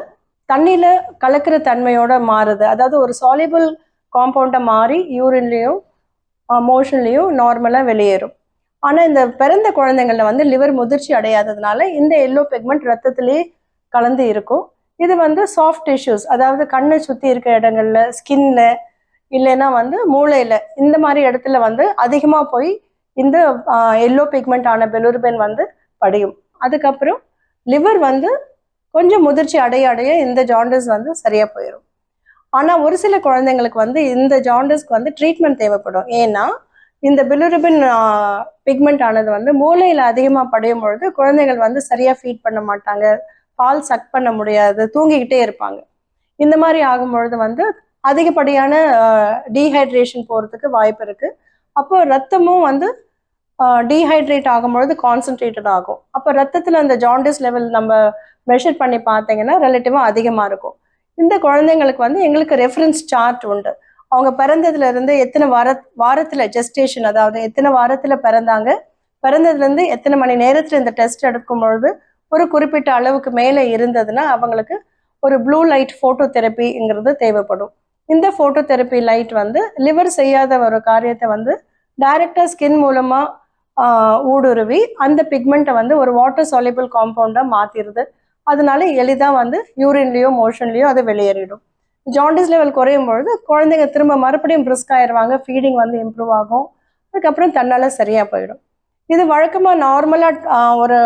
தண்ணியில் கலக்கிற தன்மையோட மாறுது. அதாவது ஒரு சாலிபிள் காம்பவுண்டை மாறி யூரின்லேயும் மோஷன்லேயும் நார்மலாக வெளியேறும். ஆனால் இந்த பிறந்த குழந்தைங்களில் வந்து லிவர் முதிர்ச்சி அடையாததுனால இந்த எல்லோ பிக்மெண்ட் ரத்தத்திலே கலந்து இருக்கும். இது வந்து சாஃப்ட் டிஷ்யூஸ், அதாவது கண்ணை சுற்றி இருக்க இடங்கள்ல, ஸ்கின்ல, இல்லைன்னா வந்து மூளையில், இந்த மாதிரி இடத்துல வந்து அதிகமாக போய் இந்த எல்லோ பிக்மெண்ட் ஆன பிலிருபின் வந்து படியும். அதுக்கப்புறம் லிவர் வந்து கொஞ்சம் முதிர்ச்சி அடைய இந்த ஜாண்டிஸ் வந்து சரியாக போயிடும். ஆனால் ஒரு சில குழந்தைங்களுக்கு வந்து இந்த ஜாண்டிஸ்க்கு வந்து ட்ரீட்மெண்ட் தேவைப்படும். ஏன்னா இந்த பிலிருபின் பிக்மெண்ட் ஆனது வந்து மூளையில் அதிகமாக படியும் பொழுது குழந்தைகள் வந்து சரியாக ஃபீட் பண்ண மாட்டாங்க, பால் சக் பண்ண முடியாது, தூங்கிக்கிட்டே இருப்பாங்க. இந்த மாதிரி ஆகும்பொழுது வந்து அதிகப்படியான டீஹைட்ரேஷன் போகிறதுக்கு வாய்ப்பு இருக்குது. அப்போ ரத்தமும் வந்து டீஹைட்ரேட் ஆகும்பொழுது கான்சன்ட்ரேட்டட் ஆகும். அப்போ ரத்தத்தில் அந்த ஜாண்டிஸ் லெவல் நம்ம மெஷர் பண்ணி பார்த்தீங்கன்னா ரிலேட்டிவாக அதிகமாக இருக்கும். இந்த குழந்தைங்களுக்கு வந்து எங்களுக்கு ரெஃபரன்ஸ் சார்ட் உண்டு. அவங்க பிறந்ததுலேருந்து எத்தனை வாரத்தில் ஜெஸ்டேஷன், அதாவது எத்தனை வாரத்தில் பிறந்தாங்க, பிறந்ததுலேருந்து எத்தனை மணி நேரத்தில் இந்த டெஸ்ட் எடுக்கும் பொழுது ஒரு குறிப்பிட்ட அளவுக்கு மேலே இருந்ததுன்னா அவங்களுக்கு ஒரு ப்ளூ லைட் ஃபோட்டோ தெரப்பிங்கிறது தேவைப்படும். இந்த ஃபோட்டோ தெரப்பி லைட் வந்து லிவர் செய்யாத ஒரு காரியத்தை வந்து டைரெக்டாக ஸ்கின் மூலமாக ஊடுருவி அந்த பிக்மெண்ட்டை வந்து ஒரு வாட்டர் சாலிபிள் காம்பவுண்டாக மாற்றிடுது. அதனால எளிதாக வந்து யூரின்லேயோ மோஷன்லேயோ அது வெளியேறிடும். ஜாண்டிஸ் லெவல் குறையும் பொழுது குழந்தைங்க திரும்ப மறுபடியும் பிரிஸ்க் ஆயிடுவாங்க, ஃபீடிங் வந்து இம்ப்ரூவ் ஆகும், அதுக்கப்புறம் தன்னால் சரியாக போயிடும். இது வழக்கமாக நார்மலாக ஒரு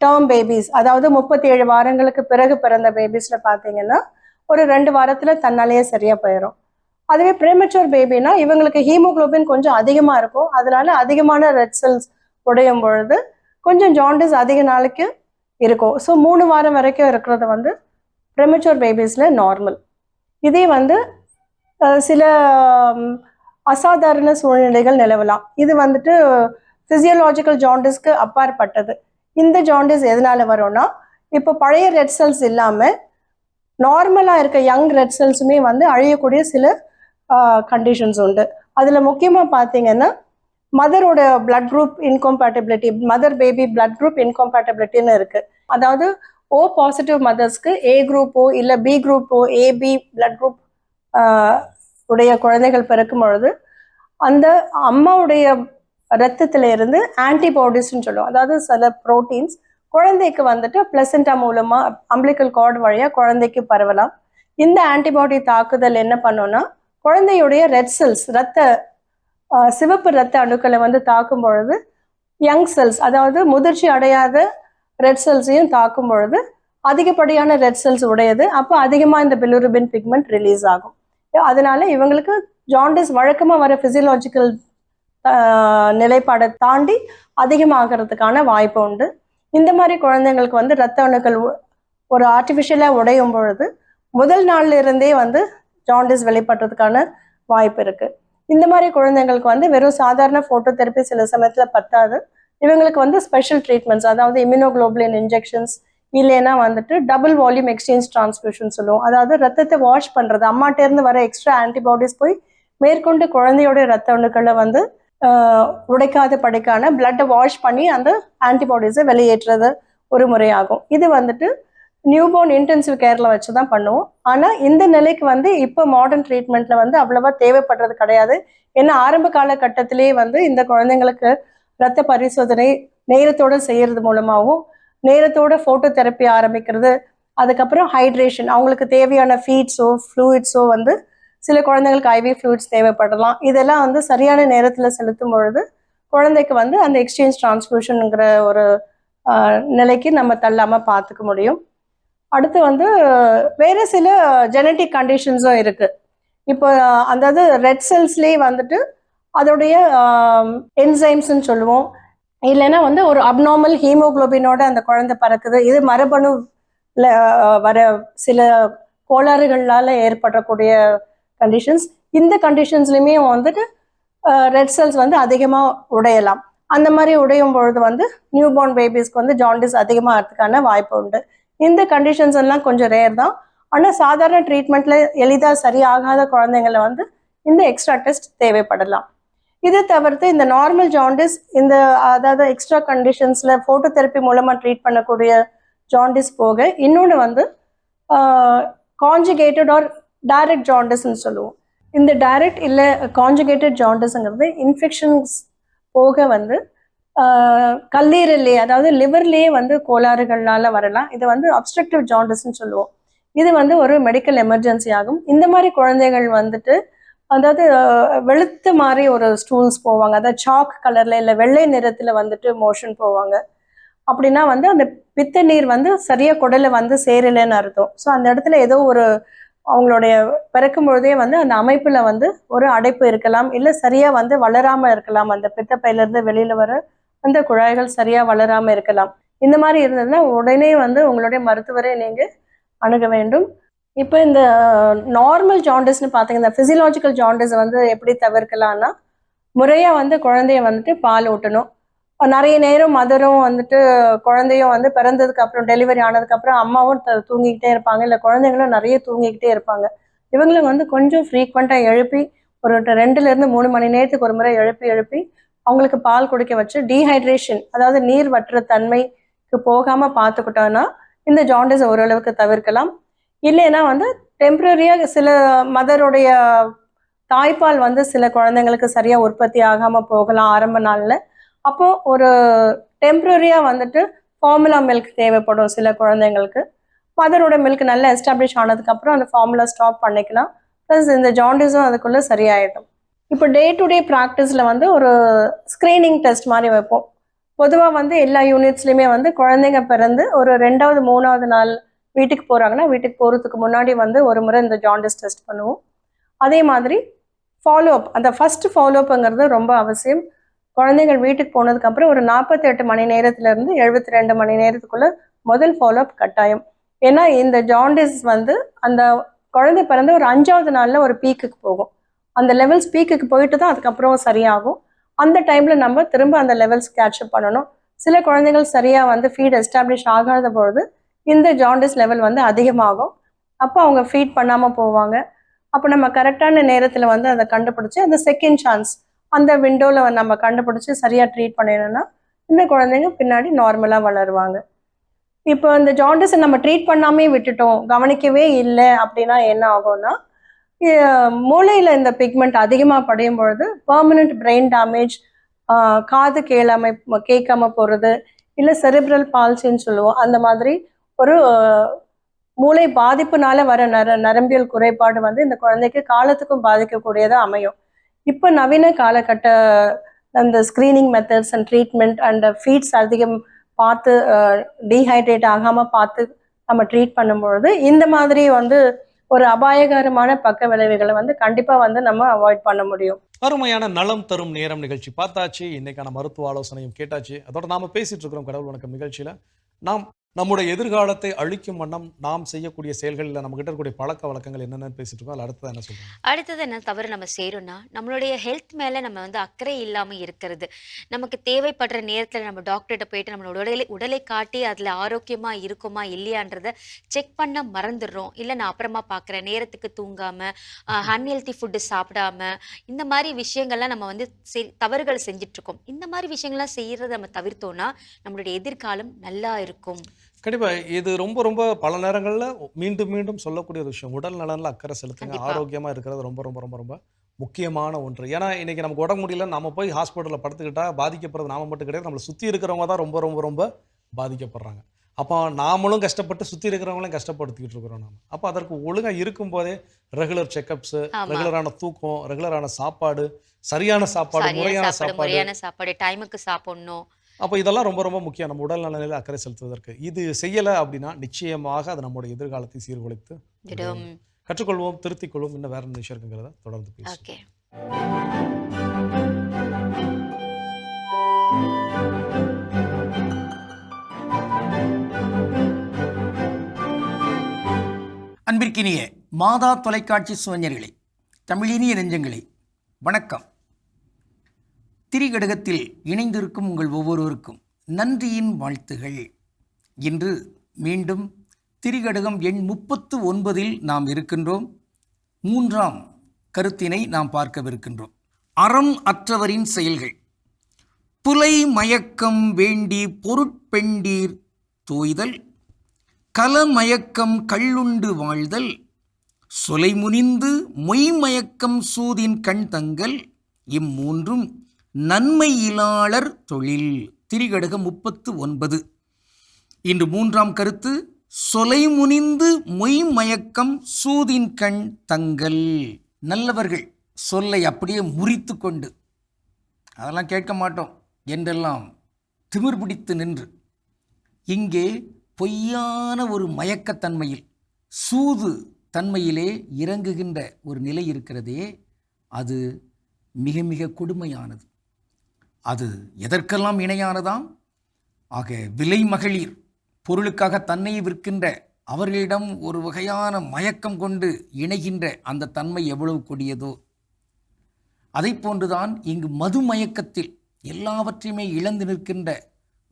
டேர்ம் பேபிஸ், அதாவது 37 வாரங்களுக்கு பிறகு பிறந்த பேபிஸில் பார்த்தீங்கன்னா ஒரு 2 வாரத்தில் தன்னாலேயே சரியாக போயிடும். அதுவே ப்ரீமெச்சூர் பேபினா இவங்களுக்கு ஹீமோக்ளோபின் கொஞ்சம் அதிகமாக இருக்கும், அதனால அதிகமான ரெட் செல்ஸ் உடையும் பொழுது கொஞ்சம் ஜாண்டிஸ் அதிக நாளைக்கு இருக்கும். ஸோ 3 வாரம் வரைக்கும் இருக்கிறது வந்து ப்ரெமெச்சூர் பேபிஸில் நார்மல். இதே வந்து சில அசாதாரண சூழ்நிலைகள் நிலவலாம். இது வந்துட்டு ஃபிசியலாஜிக்கல் ஜாண்டிஸ்க்கு அப்பாற்பட்டது. இந்த ஜாண்டிஸ் எதனால வரும்னா, இப்போ பழைய ரெட் செல்ஸ் இல்லாமல் நார்மலாக இருக்க யங் ரெட் செல்ஸுமே வந்து அழியக்கூடிய சில கண்டிஷன்ஸ் உண்டு. அதில் முக்கியமாக பார்த்தீங்கன்னா மதரோட blood group incompatibility, mother baby blood group இன்கம்பேட்டபிலிட்டின்னு இருக்குது. அதாவது ஓ பாசிட்டிவ் மதர்ஸ்க்கு ஏ குரூப்போ இல்லை பி குரூப்போ ஏபி பிளட் குரூப் உடைய குழந்தைகள் பிறக்கும் பொழுது அந்த அம்மாவுடைய ரத்தத்தில் இருந்து ஆன்டிபாடிஸ்ன்னு சொல்லுவோம். அதாவது சில ப்ரோட்டீன்ஸ் குழந்தைக்கு வந்துட்டு பிளசண்டா மூலமாக அம்பிளிக்கல் கார்டு வழியாக குழந்தைக்கு பரவலாம். இந்த ஆன்டிபாடி தாக்குதல் என்ன பண்ணோன்னா குழந்தையுடைய ரெட் செல்ஸ், சிவப்பு ரத்த அணுக்களை வந்து தாக்கும் பொழுது யங் செல்ஸ், அதாவது முதிர்ச்சி அடையாத ரெட் செல்ஸையும் தாக்கும் பொழுது அதிகப்படியான ரெட் செல்ஸ் உடையது. அப்போ அதிகமாக இந்த பிலிருபின் பிக்மெண்ட் ரிலீஸ் ஆகும். அதனால இவங்களுக்கு ஜாண்டிஸ் வழக்கமாக வர ஃபிசியலாஜிக்கல் நிலைப்பாடை தாண்டி அதிகமாகிறதுக்கான வாய்ப்பு உண்டு. இந்த மாதிரி குழந்தைங்களுக்கு வந்து ரத்த அணுக்கள் ஒரு ஆர்டிஃபிஷியலாக உடையும் பொழுது முதல் நாள்ல இருந்தே வந்து ஜாண்டிஸ் வெளிப்படுறதுக்கான வாய்ப்பு இருக்குது. இந்த மாதிரி குழந்தைங்களுக்கு வந்து வெறும் சாதாரண ஃபோட்டோ தெரப்பி சில சமயத்தில் பத்தாது. இவங்களுக்கு வந்து ஸ்பெஷல் ட்ரீட்மெண்ட்ஸ், அதாவது இம்யூனோகுளோபுலின் இன்ஜெக்ஷன்ஸ், இல்லைன்னா வந்துட்டு டபுள் வால்யூம் எக்ஸ்சேஞ்ச் டிரான்ஸ்ஃபியூஷன் சொல்லுவோம். அதாவது ரத்தத்தை வாஷ் பண்ணுறது, அம்மாட்டேருந்து வர எக்ஸ்ட்ரா ஆன்டிபாடிஸ் போய் மேற்கொண்டு குழந்தையோட ரத்த அணுக்களை வந்து உடைக்காத படிக்கான பிளட்டை வாஷ் பண்ணி அந்த ஆன்டிபாடிஸை வெளியேற்றுறது ஒரு முறையாகும். இது வந்துட்டு நியூபோர்ன் இன்டென்சிவ் கேரில் வச்சு தான் பண்ணுவோம். ஆனால் இந்த நிலைக்கு வந்து இப்போ மாடர்ன் ட்ரீட்மெண்ட்டில் வந்து அவ்வளோவா தேவைப்படுறது கிடையாது. ஏன்னா ஆரம்ப காலகட்டத்திலேயே வந்து இந்த குழந்தைங்களுக்கு ரத்த பரிசோதனை நேரத்தோடு செய்கிறது மூலமாகவும் நேரத்தோட ஃபோட்டோ தெரப்பி ஆரம்பிக்கிறது, அதுக்கப்புறம் ஹைட்ரேஷன், அவங்களுக்கு தேவையான ஃபீட்ஸோ ஃப்ளூயிட்ஸோ வந்து சில குழந்தைங்களுக்கு ஐவி ஃப்ளூயிட்ஸ் தேவைப்படலாம். இதெல்லாம் வந்து சரியான நேரத்தில் செலுத்தும் பொழுது குழந்தைக்கு வந்து அந்த எக்ஸ்சேஞ்ச் டிரான்ஸ்ஃபியூஷனுங்கிற ஒரு நிலைக்கு நம்ம தள்ளாமல் பார்த்துக்க முடியும். அடுத்து வந்து வேறு சில ஜெனட்டிக் கண்டிஷன்ஸும் இருக்குது. இப்போ அதாவது ரெட் செல்ஸ்லேயே வந்துட்டு அதோடைய என்சைம்ஸ்ன்னு சொல்லுவோம், இல்லைன்னா வந்து ஒரு அப்நார்மல் ஹீமோகுளோபினோட அந்த குழந்தை பறக்குது. இது மரபணுல வர சில கோளாறுகளால் ஏற்படக்கூடிய கண்டிஷன்ஸ். இந்த கண்டிஷன்ஸ்லையுமே வந்துட்டு ரெட் செல்ஸ் வந்து அதிகமாக உடையலாம். அந்த மாதிரி உடையும் பொழுது வந்து நியூபார்ன் பேபிஸ்க்கு வந்து ஜாண்டிஸ் அதிகமாக ஆகிறதுக்கான வாய்ப்பு உண்டு. இந்த கண்டிஷன்ஸ் எல்லாம் கொஞ்சம் ரேர் தான். ஆனால் சாதாரண ட்ரீட்மெண்ட்டில் எளிதாக சரியாகாத குழந்தைங்களை வந்து இந்த எக்ஸ்ட்ரா டெஸ்ட் தேவைப்படலாம். இதை தவிர்த்து இந்த நார்மல் ஜாண்டிஸ், இந்த அதாவது எக்ஸ்ட்ரா கண்டிஷன்ஸில் ஃபோட்டோ தெரப்பி மூலமாக ட்ரீட் பண்ணக்கூடிய ஜாண்டிஸ் போக இன்னொன்று வந்து கான்ஜுகேட்டட் ஆர் டைரக்ட் ஜாண்டிஸ்ன்னு சொல்லுவோம். இந்த டைரக்ட் இல்லை கான்ஜுகேட்டட் ஜாண்டிஸுங்கிறது இன்ஃபெக்ஷன்ஸ் போக வந்து கல்லீரல்லே, அதாவது லிவர்லேயே வந்து கோளாறுகள்னால வரலாம். இது வந்து அப்ஸ்ட்ரக்டிவ் ஜாண்டிஸ்ன்னு சொல்லுவோம். இது வந்து ஒரு மெடிக்கல் எமர்ஜென்சி ஆகும். இந்த மாதிரி குழந்தைகள் வந்துட்டு அதாவது வெளுத்த மாதிரி ஒரு ஸ்டூல்ஸ் போவாங்க, அதாவது சாக் கலரில் இல்லை வெள்ளை நிறத்தில் வந்துட்டு மோஷன் போவாங்க. அப்படின்னா வந்து அந்த பித்த நீர் வந்து சரியாக குடலை வந்து சேரலைன்னு அர்த்தம். ஸோ அந்த இடத்துல ஏதோ ஒரு அவங்களுடைய பிறக்கும் பொழுதே வந்து அந்த அமைப்பில் வந்து ஒரு அடைப்பு இருக்கலாம், இல்லை சரியாக வந்து வளராமல் இருக்கலாம். அந்த பித்தப்பையிலேருந்து வெளியில் வர அந்த குழாய்கள் சரியாக வளராமல் இருக்கலாம். இந்த மாதிரி இருந்ததுன்னா உடனே வந்து உங்களுடைய மருத்துவரை நீங்கள் அணுக வேண்டும். இப்போ இந்த நார்மல் ஜாண்டிஸ்னு பார்த்தீங்கன்னா, இந்த ஃபிசியலாஜிக்கல் ஜாண்டிஸ் வந்து எப்படி தவிர்க்கலாம்னா, முறையாக வந்து குழந்தைய வந்துட்டு பால் ஊட்டணும். நிறைய நேரம் மதரும் வந்துட்டு குழந்தையும் வந்து பிறந்ததுக்கு அப்புறம் டெலிவரி ஆனதுக்கப்புறம் அம்மாவும் தூங்கிக்கிட்டே இருப்பாங்க, இல்லை குழந்தைங்களும் நிறைய தூங்கிக்கிட்டே இருப்பாங்க. இவங்களை வந்து கொஞ்சம் ஃப்ரீக்வெண்ட்டாக எழுப்பி ஒரு 2லேருந்து 3 மணி நேரத்துக்கு ஒரு முறை எழுப்பி அவங்களுக்கு பால் குடிக்க வச்சு டீஹைட்ரேஷன், அதாவது நீர் வற்ற தன்மைக்கு போகாமல் பார்த்துக்கிட்டோன்னா இந்த ஜாண்டிஸ் ஓரளவுக்கு தவிர்க்கலாம். இல்லைன்னா வந்து டெம்ப்ரரியாக சில மதருடைய தாய்ப்பால் வந்து சில குழந்தைங்களுக்கு சரியாக உற்பத்தி ஆகாமல் போகலாம் ஆரம்ப நாளில். அப்போது ஒரு டெம்ப்ரரியாக வந்துட்டு ஃபார்முலா மில்க் தேவைப்படும் சில குழந்தைங்களுக்கு. மதரோட மில்க் நல்லா எஸ்டாப்ளிஷ் ஆனதுக்கப்புறம் அந்த ஃபார்முலா ஸ்டாப் பண்ணிக்கலாம். ப்ளஸ் இந்த ஜாண்டிஸும் அதுக்குள்ளே சரியாயிடும். இப்போ டே டு டே ப்ராக்டிஸில் வந்து ஒரு ஸ்க்ரீனிங் டெஸ்ட் மாதிரி வைப்போம். பொதுவாக வந்து எல்லா யூனிட்ஸ்லையுமே வந்து குழந்தைங்க பிறந்து ஒரு 2வது 3வது நாள் வீட்டுக்கு போகிறாங்கன்னா வீட்டுக்கு போகிறதுக்கு முன்னாடி வந்து ஒரு முறை இந்த ஜாண்டிஸ் டெஸ்ட் பண்ணுவோம். அதே மாதிரி ஃபாலோஅப், அந்த ஃபஸ்ட்டு ஃபாலோஅப்புங்கிறது ரொம்ப அவசியம். குழந்தைகள் வீட்டுக்கு போனதுக்கப்புறம் ஒரு 48 மணி நேரத்துலேருந்து 72 மணி நேரத்துக்குள்ளே முதல் ஃபாலோஅப் கட்டாயம். ஏன்னா இந்த ஜாண்டிஸ் வந்து அந்த குழந்தை பிறந்து ஒரு 5வது நாளில் ஒரு பீக்குக்கு போகும். அந்த லெவல்ஸ் பீக்குக்கு போயிட்டு தான் அதுக்கப்புறம் சரியாகும். அந்த டைமில் நம்ம திரும்ப அந்த லெவல்ஸ் கேட்சப் பண்ணணும். சில குழந்தைகள் சரியாக வந்து ஃபீட் எஸ்டாப்ளிஷ் ஆகாத பொழுது இந்த ஜாண்டிஸ் லெவல் வந்து அதிகமாகும். அப்போ அவங்க ஃபீட் பண்ணாமல் போவாங்க. அப்போ நம்ம கரெக்டான நேரத்தில் வந்து அதை கண்டுபிடிச்சி அந்த செகண்ட் சான்ஸ் அந்த விண்டோவில் நம்ம கண்டுபிடிச்சி சரியாக ட்ரீட் பண்ணிடணும்னா இந்த குழந்தைங்க பின்னாடி நார்மலாக வளருவாங்க. இப்போ இந்த ஜாண்டிஸை நம்ம ட்ரீட் பண்ணாமே விட்டுட்டோம், கவனிக்கவே இல்லை அப்படின்னா என்ன ஆகும்னா, மூளையில் இந்த பிக்மெண்ட் அதிகமாக படியும் பொழுது பெர்மனண்ட் பிரெயின் டேமேஜ், காது கேட்காம போகிறது, இல்லை செரிப்ரல் பால்சின்னு சொல்லுவோம், அந்த மாதிரி ஒரு மூளை பாதிப்புனால வர நரம்பியல் குறைபாடு வந்து இந்த குழந்தைக்கு காலத்துக்கும் பாதிக்கக்கூடியதாக அமையும். இப்போ நவீன காலகட்ட அந்த screening methods and treatment and feeds அதிகம் பார்த்து டீஹைட்ரேட் ஆகாமல் பார்த்து நம்ம ட்ரீட் பண்ணும்பொழுது இந்த மாதிரி வந்து ஒரு அபாயகரமான பக்க விளைவுகளை வந்து கண்டிப்பாக வந்து நம்ம அவாய்ட் பண்ண முடியும். அருமையான நலம் தரும் நேரம் நிகழ்ச்சி பார்த்தாச்சு. இன்னைக்கான மருத்துவ ஆலோசனையும் கேட்டாச்சு. அதோட நாம பேசிட்டு இருக்கிறோம் கடவுள் வணக்கம் நிகழ்ச்சியில. நாம் நம்முடைய எதிர்காலத்தை அழிக்கும் வண்ணம் நாம் செய்யக்கூடிய செயல்களில் நம்ம கிட்ட இருக்கக்கூடிய பழக்க வழக்கங்கள் என்னென்ன பேசிட்டு இருக்கோம். அதில் அடுத்தது என்ன சொல்றோம்? அடுத்தது என்ன தவறு நம்ம செய்யறோம்னா, நம்மளுடைய ஹெல்த் மேல நம்ம வந்து அக்கறை இல்லாம இருக்கிறது. நமக்கு தேவைப்படுற நேரத்துல நம்ம டாக்டர்கிட்ட போயிட்டு நம்மளோட உடலை காட்டி அதுல ஆரோக்கியமா இருக்குமா இல்லையான்றத செக் பண்ண மறந்துடுறோம். இல்ல நான் அப்புறமா பாக்குறேன், நேரத்துக்கு தூங்காம, அன்ஹெல்தி ஃபுட்டு சாப்பிடாம, இந்த மாதிரி விஷயங்கள்லாம் நம்ம வந்து தவறுகள் செஞ்சுட்டு இருக்கோம். இந்த மாதிரி விஷயங்கள்லாம் செய்யறத நம்ம தவிர்த்தோம்னா நம்மளுடைய எதிர்காலம் நல்லா இருக்கும். கண்டிப்பாக இது ரொம்ப ரொம்ப பல நேரங்களில் மீண்டும் மீண்டும் சொல்லக்கூடிய ஒரு விஷயம். உடல் நலனில் அக்கறை செலுத்துங்க. கண்டிப்பா. ஆரோக்கியமாக இருக்கிறது ரொம்ப ரொம்ப ரொம்ப ரொம்ப முக்கியமான ஒன்று. ஏன்னா இன்னைக்கு நமக்கு உடம்பு முடியல, நம்ம போய் ஹாஸ்பிட்டலில் படுத்துக்கிட்டா பாதிக்கப்படுறது நாம மட்டும் கிடையாது, நம்மளை சுற்றி இருக்கிறவங்க தான் ரொம்ப ரொம்ப ரொம்ப பாதிக்கப்படுறாங்க. அப்போ நாமளும் கஷ்டப்பட்டு சுற்றி இருக்கிறவங்களையும் கஷ்டப்படுத்திக்கிட்டு இருக்கிறோம் நாம. அப்போ அதற்கு ஒழுங்காக இருக்கும்போதே ரெகுலர் செக்கப்ஸு, ஆமா. ரெகுலரான தூக்கம், ரெகுலரான சாப்பாடு, சரியான சாப்பாடு, சரியா முறையான சாப்பாடு, சாப்பாடு, முறையான சாப்பாடு, டைமுக்கு சாப்பிடணும். அப்போ இதெல்லாம் ரொம்ப ரொம்ப முக்கியம் நம்ம உடல் நலனில் அக்கறை செலுத்துவதற்கு. இது செய்யலை அப்படின்னா நிச்சயமாக அது நம்முடைய எதிர்காலத்தை சீர்குலைத்து விடும். கற்றுக்கொள்வோம், திருத்திக் கொள்வோம். இன்னும் வேற என்ன விஷயம் இருக்குங்கிறத தொடர்ந்து பேசுவோம். ஓகே. அன்பிற்கினிய மாதா தொலைக்காட்சி சுவஞ்சர்களே, தமிழினிய நெஞ்சங்களே, வணக்கம். திரிகடகத்தில் இணைந்திருக்கும் உங்கள் ஒவ்வொருவருக்கும் நன்றியின் வாழ்த்துகள். இன்று மீண்டும் திரிகடகம் எண் 39 நாம் இருக்கின்றோம். 3ஆம் கருத்தினை நாம் பார்க்கவிருக்கின்றோம். அறம் அற்றவரின் செயல்கள். புலை மயக்கம் வேண்டி பொருட்பெண்டீர் தோய்தல், கலமயக்கம் கள்ளுண்டு வாழ்தல், சொலை முனிந்து மொய்மயக்கம் சூதின் கண் தங்கல், இம்மூன்றும் நன்மையிலாளர் தொழில். திரிகடகம் 39. இன்று 3ஆம் கருத்து, சொலை முனிந்து மொய்மயக்கம் சூதின் கண் தங்கல். நல்லவர்கள் சொல்லை அப்படியே முறித்து கொண்டு அதெல்லாம் கேட்க மாட்டோம் என்றெல்லாம் திமிர் பிடித்து நின்று இங்கே பொய்யான ஒரு மயக்கத்தன்மையில், சூது தன்மையிலே இறங்குகின்ற ஒரு நிலை இருக்கிறதே, அது மிக மிக கொடுமையானது. அது எதற்கெல்லாம் இணையானதாம்? ஆக விலை மகளிர் பொருளுக்காக தன்னை விற்கின்ற அவர்களிடம் ஒரு வகையான மயக்கம் கொண்டு இணைகின்ற அந்த தன்மை எவ்வளவு கொடியதோ, அதை போன்றுதான் இங்கு மது மயக்கத்தில் எல்லாவற்றையுமே இழந்து நிற்கின்ற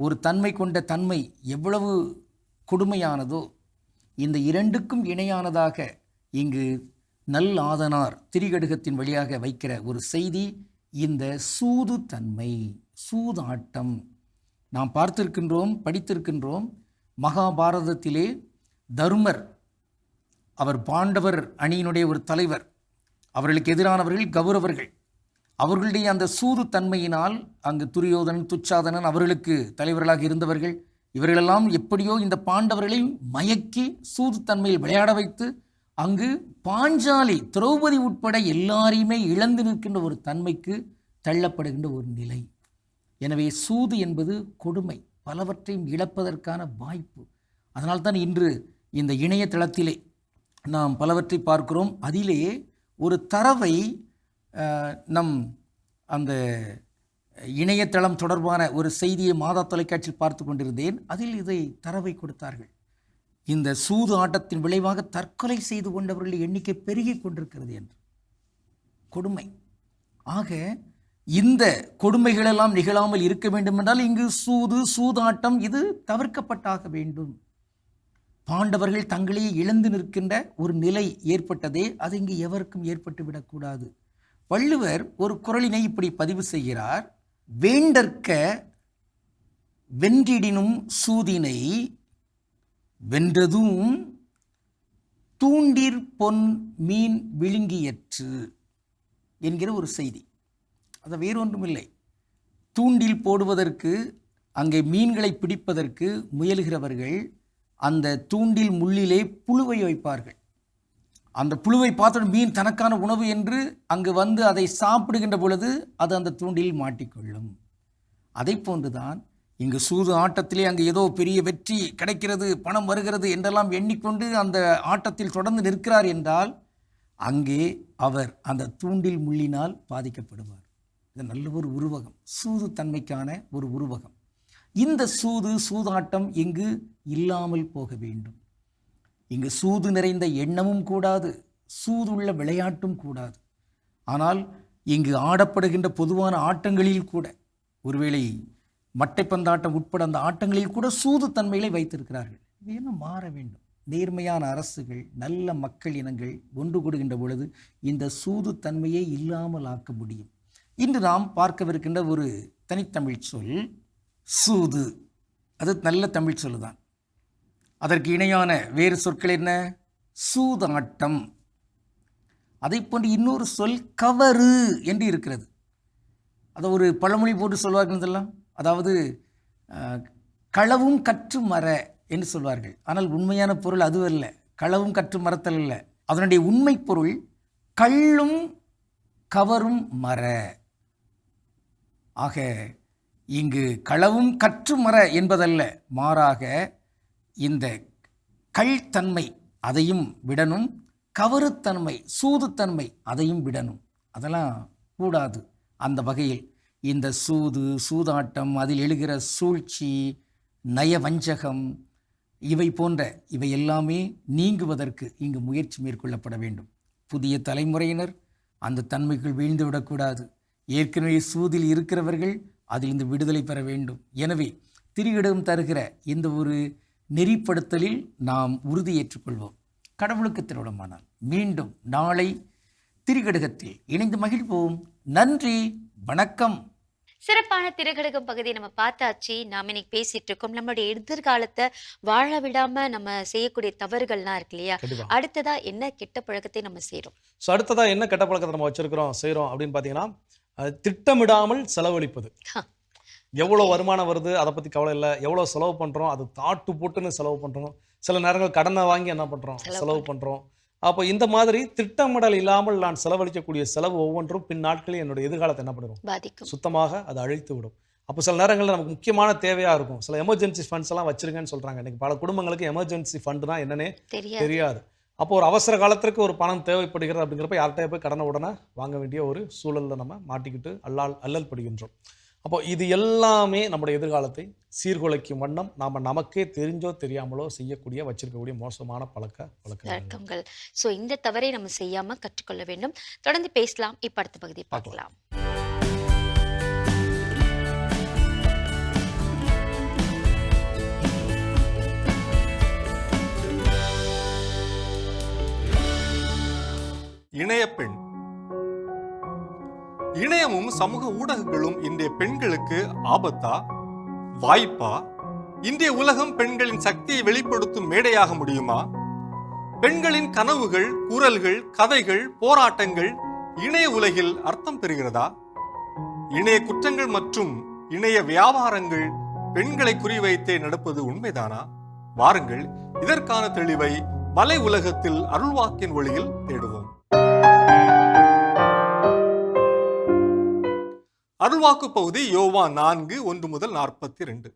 ஒரு தன்மை கொண்ட தன்மை எவ்வளவு கொடுமையானதோ, இந்த இரண்டுக்கும் இணையானதாக இங்கு நல் ஆதனார் திரிகடுகத்தின் வழியாக வைக்கிற ஒரு செய்தி இந்த சூது தன்மை, சூதாட்டம். நாம் பார்த்திருக்கின்றோம், படித்திருக்கின்றோம். மகாபாரதத்திலே தருமர், அவர் பாண்டவர் அணியினுடைய ஒரு தலைவர், அவர்களுக்கு எதிரானவர்கள் கௌரவர்கள். அவர்களுடைய அந்த சூது தன்மையினால் அங்கு துரியோதனன், துச்சாதனன் அவர்களுக்கு தலைவர்களாக இருந்தவர்கள். இவர்களெல்லாம் எப்படியோ இந்த பாண்டவர்களை மயக்கி சூது தன்மையில் விளையாட வைத்து அங்கு பாஞ்சாலி, திரௌபதி உட்பட எல்லாரையுமே இழந்து நிற்கின்ற ஒரு தன்மைக்கு தள்ளப்படுகின்ற ஒரு நிலை. எனவே சூது என்பது கொடுமை, பலவற்றையும் இழப்பதற்கான வாய்ப்பு. அதனால்தான் இன்று இந்த இணையதளத்திலே நாம் பலவற்றை பார்க்கிறோம். அதிலே ஒரு தரவை நம் அந்த இணையதளம் தொடர்பான ஒரு செய்தியை மாதா தொலைக்காட்சியில் பார்த்து கொண்டிருந்தேன். அதில் இதை தரவை கொடுத்தார்கள். இந்த சூது ஆட்டத்தின் விளைவாக தற்கொலை செய்து கொண்டவர்களுடைய எண்ணிக்கை பெருகி கொண்டிருக்கிறது என்று. கொடுமை. ஆக இந்த கொடுமைகளெல்லாம் நிகழாமல் இருக்க வேண்டும் என்றால் இங்கு சூது, சூதாட்டம் இது தவிர்க்கப்பட்டாக வேண்டும். பாண்டவர்கள் தங்களையே இழந்து நிற்கின்ற ஒரு நிலை ஏற்பட்டதே, அது இங்கு எவருக்கும் ஏற்பட்டு விடக்கூடாது. வள்ளுவர் ஒரு குறளினை இப்படி பதிவு செய்கிறார். வேண்டற்க வென்றிடினும் சூதினை வென்றதும் தூண்டிற் பொன் மீன் விழுங்கியற்று என்கிற ஒரு செய்தி. அது வேறொன்றுமில்லை. தூண்டில் போடுவதற்கு, அங்கே மீன்களை பிடிப்பதற்கு முயலுகிறவர்கள் அந்த தூண்டில் முள்ளிலே புழுவை வைப்பார்கள். அந்த புழுவை பார்த்து மீன் தனக்கான உணவு என்று அங்கு வந்து அதை சாப்பிடுகின்ற பொழுது அது அந்த தூண்டில் மாட்டிக்கொள்ளும். அதை போன்றுதான் இங்கு சூது ஆட்டத்திலே அங்கு ஏதோ பெரிய வெற்றி கிடைக்கிறது, பணம் வருகிறது என்றெல்லாம் எண்ணிக்கொண்டு அந்த ஆட்டத்தில் தொடர்ந்து நிற்கிறார் என்றால் அங்கே அவர் அந்த தூண்டில் முள்ளினால் பாதிக்கப்படுவார். இது நல்ல ஒரு உருவகம், சூது தன்மைக்கான ஒரு உருவகம். இந்த சூதாட்டம் இங்கு இல்லாமல் போக வேண்டும். இங்கு சூது நிறைந்த எண்ணமும் கூடாது, சூதுள்ள விளையாட்டும் கூடாது. ஆனால் இங்கு ஆடப்படுகின்ற பொதுவான ஆட்டங்களில் கூட, ஒருவேளை மட்டைப்பந்தாட்டம் உட்பட அந்த ஆட்டங்களில் கூட சூது தன்மைகளை வைத்திருக்கிறார்கள். இதையெல்லாம் மாற வேண்டும். நேர்மையான அரசுகள், நல்ல மக்கள் இனங்கள் ஒன்று கூடுகின்ற பொழுது இந்த சூது தன்மையை இல்லாமல் ஆக்க முடியும். இன்று நாம் பார்க்கவிருக்கின்ற ஒரு தனித்தமிழ் சொல் சூது. அது நல்ல தமிழ் சொல் தான். அதற்கு இணையான வேறு சொற்கள் என்ன? சூதாட்டம். அதை போன்று இன்னொரு சொல் கவறு என்று இருக்கிறது. அதை ஒரு பழமொழி போட்டு சொல்வார்கள் இதெல்லாம். அதாவது களவும் கற்று மர என்று சொல்வார்கள். ஆனால் உண்மையான பொருள் அதுவல்ல. களவும் கற்று மரத்தல் அல்ல. அதனுடைய உண்மை பொருள் கள்ளும் கவரும் மர. ஆக இங்கு களவும் கற்று மர என்பதல்ல, மாறாக இந்த கள்தன்மை அதையும் விடணும், கவருத்தன்மை சூதுத்தன்மை அதையும் விடணும். அதெல்லாம் கூடாது. அந்த வகையில் இந்த சூதாட்டம், அதில் எழுகிற சூழ்ச்சி, நயவஞ்சகம், இவை எல்லாமே நீங்குவதற்கு இங்கு முயற்சி மேற்கொள்ளப்பட வேண்டும். புதிய தலைமுறையினர் அந்த தன்மைக்குள் வீழ்ந்து விடக்கூடாது. ஏற்கனவே சூதில் இருக்கிறவர்கள் அதிலிருந்து விடுதலை பெற வேண்டும். எனவே திரிகடம் தருகிற இந்த ஒரு நெறிப்படுத்தலில் நாம் உறுதியேற்றுக்கொள்வோம். கடவுளுக்கு திருவிடமானால் மீண்டும் நாளை திரிகடுகத்தில் இணைந்து மகிழ்வோம். நன்றி, வணக்கம். சிறப்பான திரைக்கடகம் பகுதியை நம்ம பார்த்தாச்சு. நாம இன்னைக்கு பேசிட்டு இருக்கோம் நம்மளுடைய எதிர்காலத்தை வாழ விடாம நம்ம செய்யக்கூடிய தவறுகள்லாம் இருக்கு இல்லையா? அடுத்ததா என்ன கெட்ட பழக்கத்தை நம்ம செய்யறோம்? ஸோ அடுத்ததா என்ன கெட்ட பழக்கத்தை நம்ம செய்யறோம் அப்படின்னு பார்த்தீங்கன்னா, திட்டமிடாமல் செலவழிப்பது. எவ்வளோ வருமானம் வருது அதை பற்றி கவலை இல்லை, எவ்வளோ செலவு பண்ணுறோம் அது தாட்டு போட்டுன்னு செலவு பண்ணுறோம். சில நேரங்கள் கடனை வாங்கி என்ன பண்ணுறோம், செலவு பண்ணுறோம். அப்போ இந்த மாதிரி திட்டமிடல் இல்லாமல் நான் செலவழிக்கக்கூடிய செலவு ஒவ்வொன்றும் பின் நாட்களில் என்னுடைய எதிர்காலத்தை என்ன பண்ணிடும், சுத்தமாக அதை அழித்து விடும். அப்போ சில நேரங்களில் நமக்கு முக்கியமான தேவையாக இருக்கும். சில எமர்ஜென்சி ஃபண்ட்ஸ் எல்லாம் வச்சிருக்கேன்னு சொல்கிறாங்க. இன்றைக்கி பல குடும்பங்களுக்கு எமர்ஜென்சி ஃபண்டுனா என்னன்னே தெரியாது. அப்போ ஒரு அவசர காலத்திற்கு ஒரு பணம் தேவைப்படுகிறது அப்படிங்கிறப்ப யார்கிட்டயே போய் கடனை உடனே வாங்க வேண்டிய ஒரு சூழலில் நம்ம மாட்டிக்கிட்டு அல்லல் படுகின்றோம். அப்போ இது எல்லாமே நம்முடைய எதிர்காலத்தை சீர்குலைக்கும் வண்ணம் நாம் நமக்கே தெரிஞ்சோ தெரியாமலோ வச்சிருக்கக்கூடிய மோசமான பழக்கங்கள். ஸோ இந்த தவறை நம்ம செய்யாமல் கற்றுக்கொள்ள வேண்டும். தொடர்ந்து பேசலாம். இப்போ அடுத்த பகுதி பார்க்கலாம். இணைய பெண். இணையமும் சமூக ஊடகங்களும் இன்றைய பெண்களுக்கு ஆபத்தா, வாய்ப்பா? இன்றைய உலகம் பெண்களின் சக்தியை வெளிப்படுத்தும் மேடையாக முடியுமா? பெண்களின் கனவுகள், குரல்கள், கதைகள், போராட்டங்கள் இணைய உலகில் அர்த்தம் பெறுகிறதா? இணைய குற்றங்கள் மற்றும் இணைய வியாபாரங்கள் பெண்களை குறிவைத்தே நடப்பது உண்மைதானா? வாருங்கள், இதற்கான தெளிவை வலை உலகத்தில் அருள்வாக்கின் ஒளியில் தேடுவோம். அருள்வாக்கு பகுதி யோவான் 4:1-42.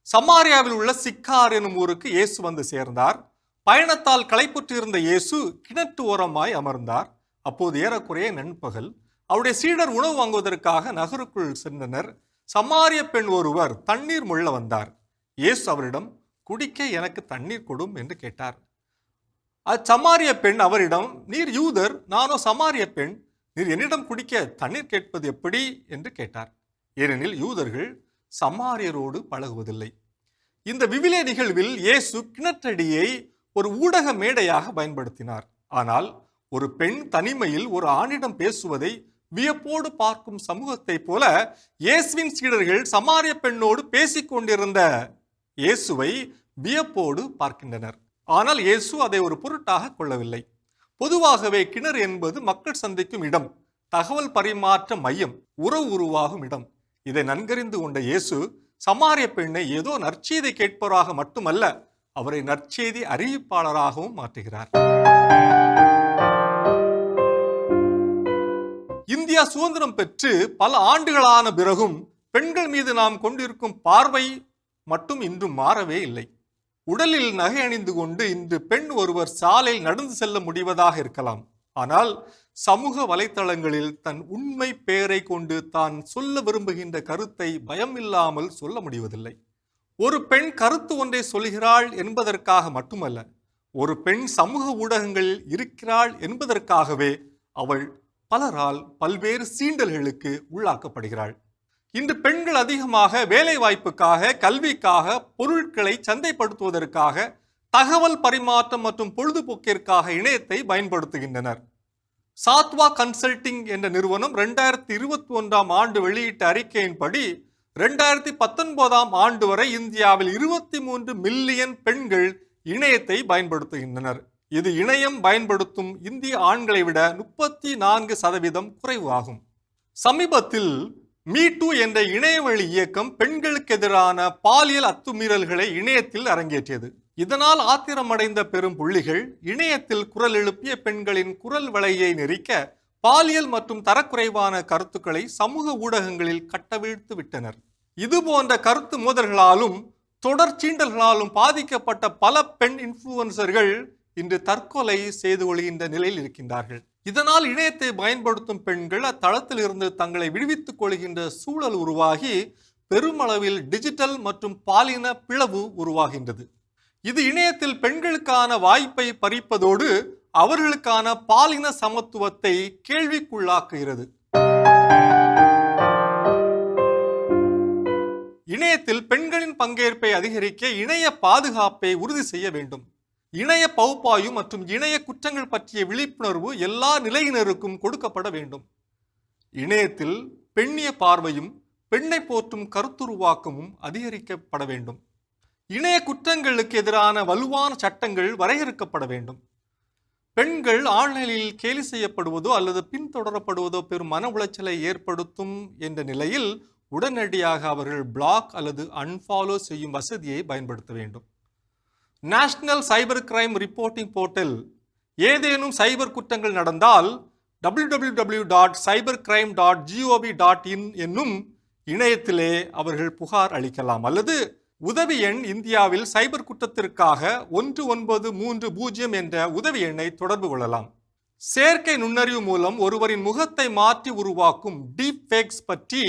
சமாரியாவில் உள்ள சிக்கார் எனும் ஊருக்கு இயேசு வந்து சேர்ந்தார். பயணத்தால் களைப்புற்றிருந்த இயேசு கிணற்று ஓரமாய் அமர்ந்தார். அப்போது ஏறக்குறைய நண்பகல். அவருடைய சீடர் உணவு வாங்குவதற்காக நகருக்குள் சென்றனர். சமாரிய பெண் ஒருவர் தண்ணீர் முள்ள வந்தார். இயேசு அவரிடம், குடிக்க எனக்கு தண்ணீர் கொடும் என்று கேட்டார். அச்சமாரிய பெண் அவரிடம், நீர் யூதர், நானோ சமாரிய பெண், நீர் என்னிடம் குடிக்க தண்ணீர் கேட்பது எப்படி என்று கேட்டார். ஏனெனில் யூதர்கள் சமாரியரோடு பழகுவதில்லை. இந்த விவிலிய நிகழ்வில் இயேசு கிணற்றடியை ஒரு ஊடக மேடையாக பயன்படுத்தினார். ஆனால் ஒரு பெண் தனிமையில் ஒரு ஆணிடம் பேசுவதை வியப்போடு பார்க்கும் சமூகத்தை போல இயேசுவின் சீடர்கள் சமாரிய பெண்ணோடு பேசிக் கொண்டிருந்த இயேசுவை வியப்போடு பார்க்கின்றனர். ஆனால் இயேசு அதை ஒரு பொருட்டாக கொள்ளவில்லை. பொதுவாகவே கிணறு என்பது மக்கள் சந்திக்கும் இடம், தகவல் பரிமாற்ற மையம், உறவு உருவாகும் இடம். இதை நன்கறிந்து கொண்ட இயேசு சமாரிய பெண்ணை ஏதோ நற்செய்தி கேட்பவராக மட்டுமல்ல, அவரை நற்செய்தி அறிவிப்பாளராகவும் மாற்றுகிறார். இந்தியா சுதந்திரம் பெற்று பல ஆண்டுகளான பிறகும் பெண்கள் மீது நாம் கொண்டிருக்கும் பார்வை மட்டும் இன்று மாறவே இல்லை. உடலில் நகை அணிந்து கொண்டு இன்று பெண் ஒருவர் சாலையில் நடந்து செல்ல முடிவதாக இருக்கலாம். ஆனால் சமூக வலைத்தளங்களில் தன் உண்மை பெயரை கொண்டு தான் சொல்ல விரும்புகின்ற கருத்தை பயம் இல்லாமல் சொல்ல முடிவதில்லை. ஒரு பெண் கருத்து ஒன்றை சொல்கிறாள் என்பதற்காக மட்டுமல்ல, ஒரு பெண் சமூக ஊடகங்களில் இருக்கிறாள் என்பதற்காகவே அவள் பலரால் பல்வேறு சீண்டல்களுக்கு உள்ளாக்கப்படுகிறாள். இன்று பெண்கள் அதிகமாக வேலை வாய்ப்புக்காக, கல்விக்காக, பொருட்களை சந்தைப்படுத்துவதற்காக, தகவல் பரிமாற்றம் மற்றும் பொழுதுபோக்கிற்காக இணையத்தை பயன்படுத்துகின்றனர். சாத்வா கன்சல்டிங் என்ற நிறுவனம் 2021 ஆண்டு வெளியிட்ட அறிக்கையின்படி 2019 ஆண்டு வரை இந்தியாவில் 23 மில்லியன் பெண்கள் இணையத்தை பயன்படுத்துகின்றனர். இது இணையம் பயன்படுத்தும் இந்திய ஆண்களை விட 34% குறைவு ஆகும். சமீபத்தில் மீ2 என்ற இணையவழி இயக்கம் பெண்களுக்கு எதிரான பாலியல் அத்துமீறல்களை இணையத்தில் அரங்கேற்றியது. இதனால் ஆத்திரமடைந்த பெரும் புள்ளிகள் இணையத்தில் குரல் எழுப்பிய பெண்களின் குரல் வளையை நெரிக்க பாலியல் மற்றும் தரக்குறைவான கருத்துக்களை சமூக ஊடகங்களில் கட்டவிழ்த்து விட்டனர். இது போன்ற கருத்து மோதல்களாலும் தொடர் சீண்டல்களாலும் பாதிக்கப்பட்ட பல பெண் இன்ஃப்ளூயன்சர்கள் இன்று தற்கொலை செய்து கொள்கின்ற நிலையில் இருக்கின்றார்கள். இதனால் இணையத்தை பயன்படுத்தும் பெண்கள் அத்தளத்தில் இருந்து தங்களை விடுவித்துக் கொள்கின்ற சூழல் உருவாகி பெருமளவில் டிஜிட்டல் மற்றும் பாலின பிளவு உருவாகின்றது. இது இணையத்தில் பெண்களுக்கான வாய்ப்பை பறிப்பதோடு அவர்களுக்கான பாலின சமத்துவத்தை கேள்விக்குள்ளாக்குகிறது. இணையத்தில் பெண்களின் பங்கேற்பை அதிகரிக்க இணைய பாதுகாப்பை உறுதி செய்ய வேண்டும். இணைய பகுப்பாய்வு மற்றும் இணைய குற்றங்கள் பற்றிய விழிப்புணர்வு எல்லா நிலையினருக்கும் கொடுக்கப்பட வேண்டும். இணையத்தில் பெண்ணிய பார்வையும் பெண்ணை போற்றும் கருத்துருவாக்கமும் அதிகரிக்கப்பட வேண்டும். இணைய குற்றங்களுக்கு எதிரான வலுவான சட்டங்கள் வரையறுக்கப்பட வேண்டும். பெண்கள் ஆன்லைனில் கேலி செய்யப்படுவதோ அல்லது பின்தொடரப்படுவதோ பெரும் மன உளைச்சலை ஏற்படுத்தும் என்ற நிலையில் உடனடியாக அவர்கள் பிளாக் அல்லது அன்ஃபாலோ செய்யும் வசதியை பயன்படுத்த வேண்டும். National cyber crime reporting portal ஏதேனும் சைபர் குற்றங்கள் நடந்தால் www.cybercrime.gov.in என்னும் இணையத்திலே அவர்கள் புகார் அளிக்கலாம். அல்லது உதவி எண் இந்தியாவில் சைபர் குற்றத்திற்காக 1930 என்ற உதவி எண்ணை தொடர்பு கொள்ளலாம். செயற்கை நுண்ணறிவு மூலம் ஒருவரின் முகத்தை மாற்றி உருவாக்கும் டீப் ஃபேக்ஸ் பற்றி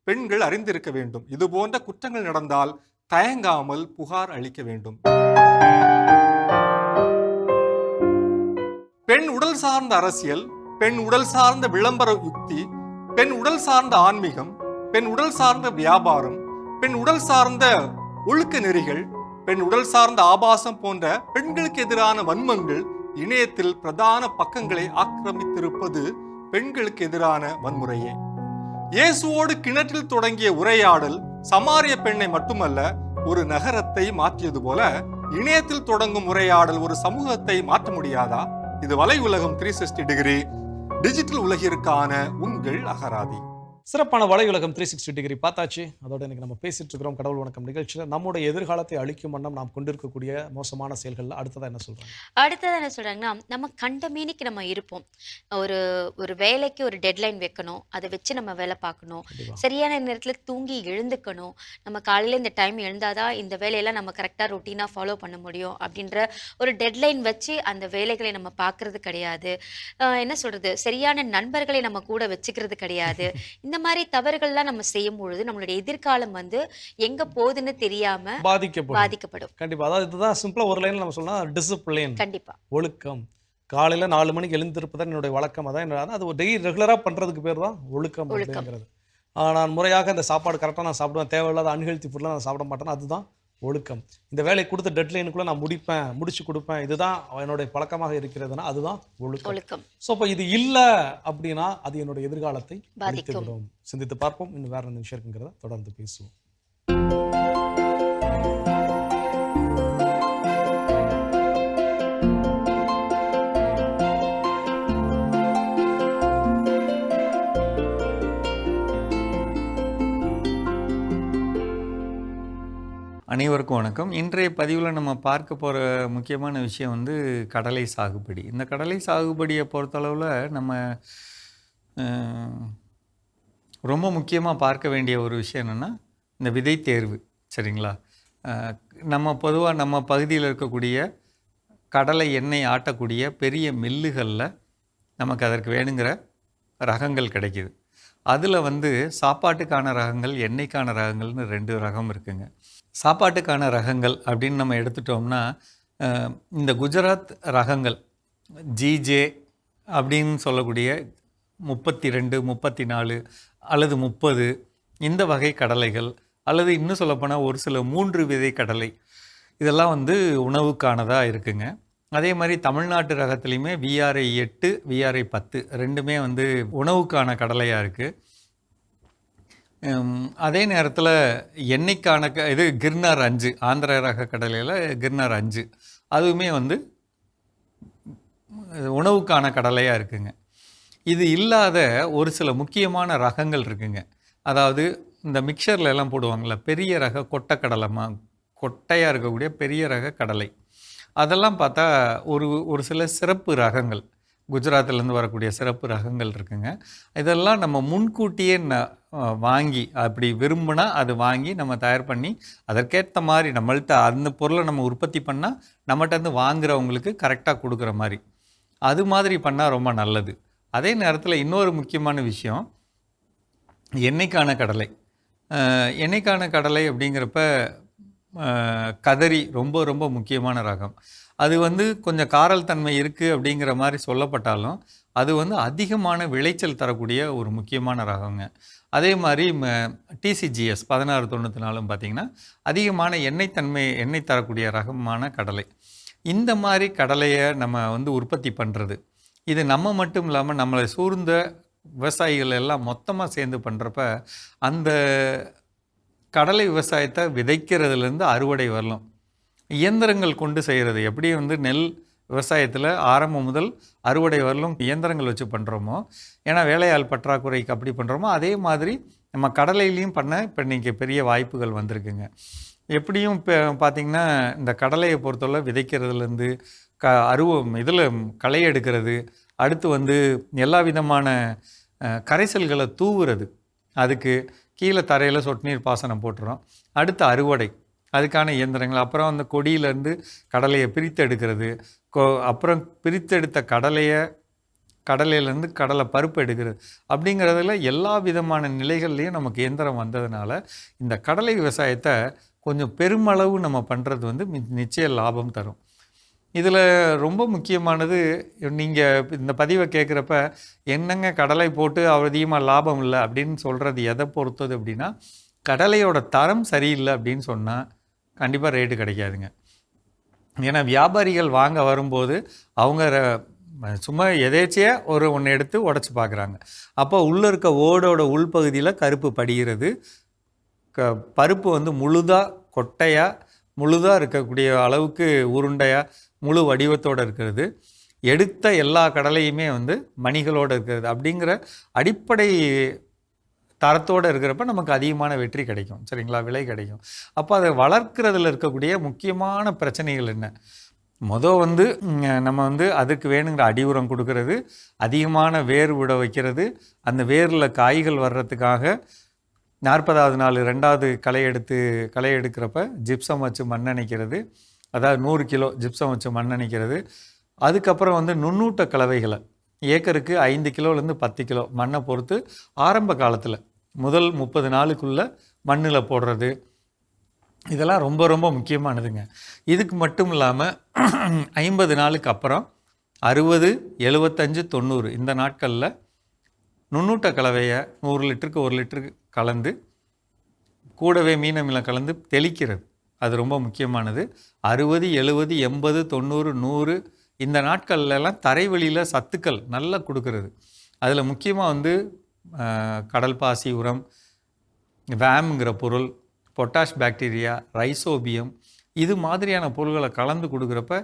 பெண்கள் அறிந்திருக்க வேண்டும். இது போன்ற குற்றங்கள் நடந்தால் தயங்காமல் புகார் அளிக்க வேண்டும். பெண் உடல் சார்ந்த அரசியல், பெண் உடல் சார்ந்த விளம்பர யுக்தி, பெண் உடல் சார்ந்த ஆன்மீகம், பெண் உடல் சார்ந்த வியாபாரம், பெண் உடல் சார்ந்த ஒழுக்க நெறிகள், பெண் உடல் சார்ந்த ஆபாசம் போன்ற பெண்களுக்கு எதிரான வன்மங்கள் இணையத்தில் பிரதான பக்கங்களை ஆக்கிரமித்திருப்பது பெண்களுக்கு எதிரான வன்முறையே. இயேசுவோடு கிணற்றில் தொடங்கிய உரையாடல் சமாரிய பெண்ணை மட்டுமல்ல ஒரு நகரத்தை மாற்றியது போல இணையத்தில் தொடங்கும் உரையாடல் ஒரு சமூகத்தை மாற்ற முடியாதா? இது வலை உலகம் 360 டிகிரி டிஜிட்டல் உலகிற்கான உங்கள் அகராதி. சிறப்பான வலை உலகம் 360 டிகிரி பார்த்தாச்சு. அதோட இன்னைக்கு நம்ம பேசிட்டு இருக்கிறோம் கடவுள் வணக்கம் நிகழ்ச்சியில் நம்முடைய எதிர்காலத்தை அழிக்கும் வண்ணம் நாம் கொண்டிருக்கக்கூடிய மோசமான செயல்கள் அடுத்ததா என்ன சொல்றாங்க? அடுத்தது என்ன சொல்றாங்கன்னா, நம்ம கண்டமேனிக்கு நம்ம இருப்போம். ஒரு வேலைக்கு ஒரு டெட்லைன் வைக்கணும், அதை வச்சு நம்ம வேலை பார்க்கணும். சரியான நேரத்தில் தூங்கி எழுந்துக்கணும். நம்ம காலையில் இந்த டைம் எழுந்தாதான் இந்த வேலையெல்லாம் நம்ம கரெக்டாக ரொட்டீனாக ஃபாலோ பண்ண முடியும் அப்படின்ற ஒரு டெட்லைன் வச்சு அந்த வேலைகளை நம்ம பார்க்கறது கிடையாது. என்ன சொல்றது, சரியான நண்பர்களை நம்ம கூட வச்சுக்கிறது கிடையாது. இந்த மாதிரி தவறுகள்லாம் நம்ம செய்யும் பொழுது நம்மளுடைய எதிர்காலம் எங்க போகுதுன்னு தெரியாம பாதிக்கப்படும். கண்டிப்பா. அதாவது இதுதான் சிம்பிளா ஒரு லைன்ல நம்ம சொல்லலாம், டிசிப்ளின். கண்டிப்பா. ஒழுக்கம். காலையில 4 மணிக்கு எழுந்திருப்பதான் என்னுடைய வழக்கம். அதான் அது டெய்லி ரெகுலரா பண்றதுக்கு பேர் தான் ஒழுக்கம் அப்படிங்கிறது. நான் முறையாக இந்த சாப்பாடு கரெக்டாக நான் சாப்பிடுவேன், தேவையில்லாத அன்ஹெல்த்தி ஃபுட்லாம் நான் சாப்பிட மாட்டேன், அதுதான் ஒழுக்கம். இந்த வேலையை கொடுத்த டெட்லைனுக்குள்ளே நான் முடிச்சு கொடுப்பேன், இதுதான் என்னுடைய பழக்கமாக இருக்கிறதுனா அதுதான் ஒழுக்கம். ஸோ இப்போ இது இல்லை அப்படின்னா அது என்னுடைய எதிர்காலத்தை பாதிக்கும். சிந்தித்து பார்ப்போம். இன்னும் வேற என்ன விஷயம் இருக்குங்கிறத தொடர்ந்து பேசுவோம். அனைவருக்கும் வணக்கம். இன்றைய பதிவில் நம்ம பார்க்க போகிற முக்கியமான விஷயம் வந்து கடலை சாகுபடி. இந்த கடலை சாகுபடியை பொறுத்தளவில் நம்ம ரொம்ப முக்கியமாக பார்க்க வேண்டிய ஒரு விஷயம் என்னென்னா இந்த விதை தேர்வு. சரிங்களா? நம்ம பொதுவாக நம்ம பகுதியில் இருக்கக்கூடிய கடலை எண்ணெய் ஆட்டக்கூடிய பெரிய மில்லுகளில் நமக்கு அதற்கு வேணுங்கிற ரகங்கள் கிடைக்கிது. அதில் வந்து சாப்பாட்டுக்கான ரகங்கள், எண்ணெய்க்கான ரகங்கள்னு 2 ரகம் இருக்குங்க. சாப்பாட்டுக்கான ரகங்கள் அப்படின்னு நம்ம எடுத்துட்டோம்னா இந்த குஜராத் ரகங்கள் ஜிஜே அப்படின்னு சொல்லக்கூடிய 32, 34 அல்லது 30 இந்த வகை கடலைகள், அல்லது இன்னும் சொல்லப்போனால் ஒரு சில 3 விதை கடலை, இதெல்லாம் வந்து உணவுக்கானதாக இருக்குங்க. அதே மாதிரி தமிழ்நாட்டு ரகத்துலேயுமே VRI 8, VRI 10 2மே வந்து உணவுக்கான கடலையாக இருக்குது. அதே நேரத்தில் எண்ணெய்க்கான இது கிர்னார் 5, ஆந்திர ரக கடலையில் கிர்னார் 5 அதுவுமே வந்து உணவுக்கான கடலையாக இருக்குங்க. இது இல்லாத ஒரு சில முக்கியமான ரகங்கள் இருக்குங்க. அதாவது இந்த மிக்சரில் எல்லாம் போடுவாங்கள்ல, பெரிய ரக கொட்டையாக இருக்கக்கூடிய பெரிய ரக கடலை, அதெல்லாம் பார்த்தா ஒரு சில சிறப்பு ரகங்கள், குஜராத்திலேருந்து வரக்கூடிய சிறப்பு ரகங்கள் இருக்குங்க. இதெல்லாம் நம்ம முன்கூட்டியே வாங்கி, அப்படி விரும்பினா அது வாங்கி நம்ம தயார் பண்ணி அதற்கேற்ற மாதிரி நம்மள்கிட்ட அந்த பொருளை நம்ம உற்பத்தி பண்ணால் நம்மகிட்ட இருந்து வாங்குறவங்களுக்கு கரெக்டாக கொடுக்குற மாதிரி, அது மாதிரி பண்ணால் ரொம்ப நல்லது. அதே நேரத்தில் இன்னொரு முக்கியமான விஷயம் எண்ணெய்க்கான கடலை. எண்ணெய்க்கான கடலை அப்படிங்கிறப்ப கதரி ரொம்ப ரொம்ப முக்கியமான ரகம். அது வந்து கொஞ்சம் காரல் தன்மை இருக்குது அப்படிங்கிற மாதிரி சொல்லப்பட்டாலும் அது வந்து அதிகமான விளைச்சல் தரக்கூடிய ஒரு முக்கியமான ரகங்க. அதே மாதிரி TCGS 1694 பார்த்திங்கன்னா அதிகமான எண்ணெய் தரக்கூடிய ரகமான கடலை. இந்த மாதிரி கடலையை நம்ம வந்து உற்பத்தி பண்ணுறது, இது நம்ம மட்டும் இல்லாமல் நம்மளை சூழ்ந்த விவசாயிகள் எல்லாம் மொத்தமாக சேர்ந்து பண்ணுறப்ப அந்த கடலை விவசாயத்தை விதைக்கிறதுலேருந்து அறுவடை வரலாம் இயந்திரங்கள் கொண்டு செய்கிறது. எப்படி வந்து நெல் விவசாயத்தில் ஆரம்பம் முதல் அறுவடை வரலும் இயந்திரங்கள் வச்சு பண்ணுறோமோ, ஏன்னா வேலையாள் பற்றாக்குறைக்கு அப்படி பண்ணுறோமோ, அதே மாதிரி நம்ம கடலையிலையும் பண்ண இப்போ இன்றைக்கி பெரிய வாய்ப்புகள் வந்திருக்குங்க. எப்படியும் இப்போ பார்த்திங்கன்னா இந்த கடலையை பொறுத்தவரை விதைக்கிறதுலேருந்து இதில் களை எடுக்கிறது, அடுத்து வந்து எல்லா விதமான கரைசல்களை தூவுறது, அதுக்கு கீழே தரையில் சொட்டு நீர் பாசனம் போட்டுறோம், அடுத்து அறுவடை, அதுக்கான இயந்திரங்கள், அப்புறம் அந்த கொடியிலேருந்து கடலையை பிரித்து எடுக்கிறது, அப்புறம் பிரித்தெடுத்த கடலையிலேருந்து கடலை பருப்பு எடுக்கிறது, அப்படிங்கிறதுல எல்லா விதமான நிலைகள்லேயும் நமக்கு இயந்திரம் வந்ததுனால இந்த கடலை விவசாயத்தை கொஞ்சம் பெருமளவு நம்ம பண்ணுறது வந்து நிச்சய லாபம் தரும். இதில் ரொம்ப முக்கியமானது, நீங்கள் இந்த பதிவை கேட்குறப்ப என்னங்க கடலை போட்டு அதிகமாக லாபம் இல்லை அப்படின்னு சொல்கிறது எதை பொறுத்தது அப்படின்னா, கடலையோட தரம் சரியில்லை அப்படின்னு சொன்னால் கண்டிப்பாக ரேட்டு கிடைக்காதுங்க. ஏன்னா வியாபாரிகள் வாங்க வரும்போது அவங்க சும்மா எதேச்சியாக ஒன்று எடுத்து உடச்சி பார்க்குறாங்க. அப்போ உள்ளே இருக்க ஓடோட உள்பகுதியில் கருப்பு படிகிறது, பருப்பு வந்து முழுதாக கொட்டையாக முழுதாக இருக்கக்கூடிய அளவுக்கு உருண்டையாக முழு வடிவத்தோடு இருக்கிறது, எடுத்த எல்லா கடலையுமே வந்து மணிகளோடு இருக்கிறது, அப்படிங்கிற அடிப்படை தரத்தோடு இருக்கிறப்ப நமக்கு அதிகமான வெற்றி கிடைக்கும். சரிங்களா? விலை கிடைக்கும். அப்போ அதை வளர்க்குறதுல இருக்கக்கூடிய முக்கியமான பிரச்சனைகள் என்ன? வந்து நம்ம வந்து அதுக்கு வேணுங்கிற அடி உரம் கொடுக்கறது, அதிகமான வேர் விட வைக்கிறது, அந்த வேரில் காய்கள் வர்றதுக்காக 40வது நாள் 2வது களை எடுக்கிறப்ப ஜிப்சம் வச்சு மண்ணணைக்கிறது, அதாவது 100 கிலோ ஜிப்சம் வச்சு மண்ணணைக்கிறது. அதுக்கப்புறம் வந்து நுண்ணூட்ட கலவைகளை ஏக்கருக்கு 5 கிலோலேருந்து 10 கிலோ மண்ணை பொறுத்து ஆரம்ப காலத்தில் முதல் 30 நாளுக்குள்ளே மண்ணில் போடுறது, இதெல்லாம் ரொம்ப ரொம்ப முக்கியமானதுங்க. இதுக்கு மட்டும் இல்லாமல் 50 நாளுக்கு அப்புறம் 60, 75, 90 இந்த நாட்களில் நுண்ணூட்ட கலவையை 100 லிட்டருக்கு 1 லிட்டருக்கு கலந்து கூடவே மீனமிலம் கலந்து தெளிக்கிறது. அது ரொம்ப முக்கியமானது. 60, 70, 80, 90, 100 இந்த நாட்கள்லாம் தரைவழியில் சத்துக்கள் நல்லா கொடுக்கறது. அதில் முக்கியமாக வந்து கடல் பாசி உரம், வேம்ங்கிற பொருள், பொட்டாஷ் பாக்டீரியா, ரைசோபியம் இது மாதிரியான பொருள்களை கலந்து கொடுக்குறப்ப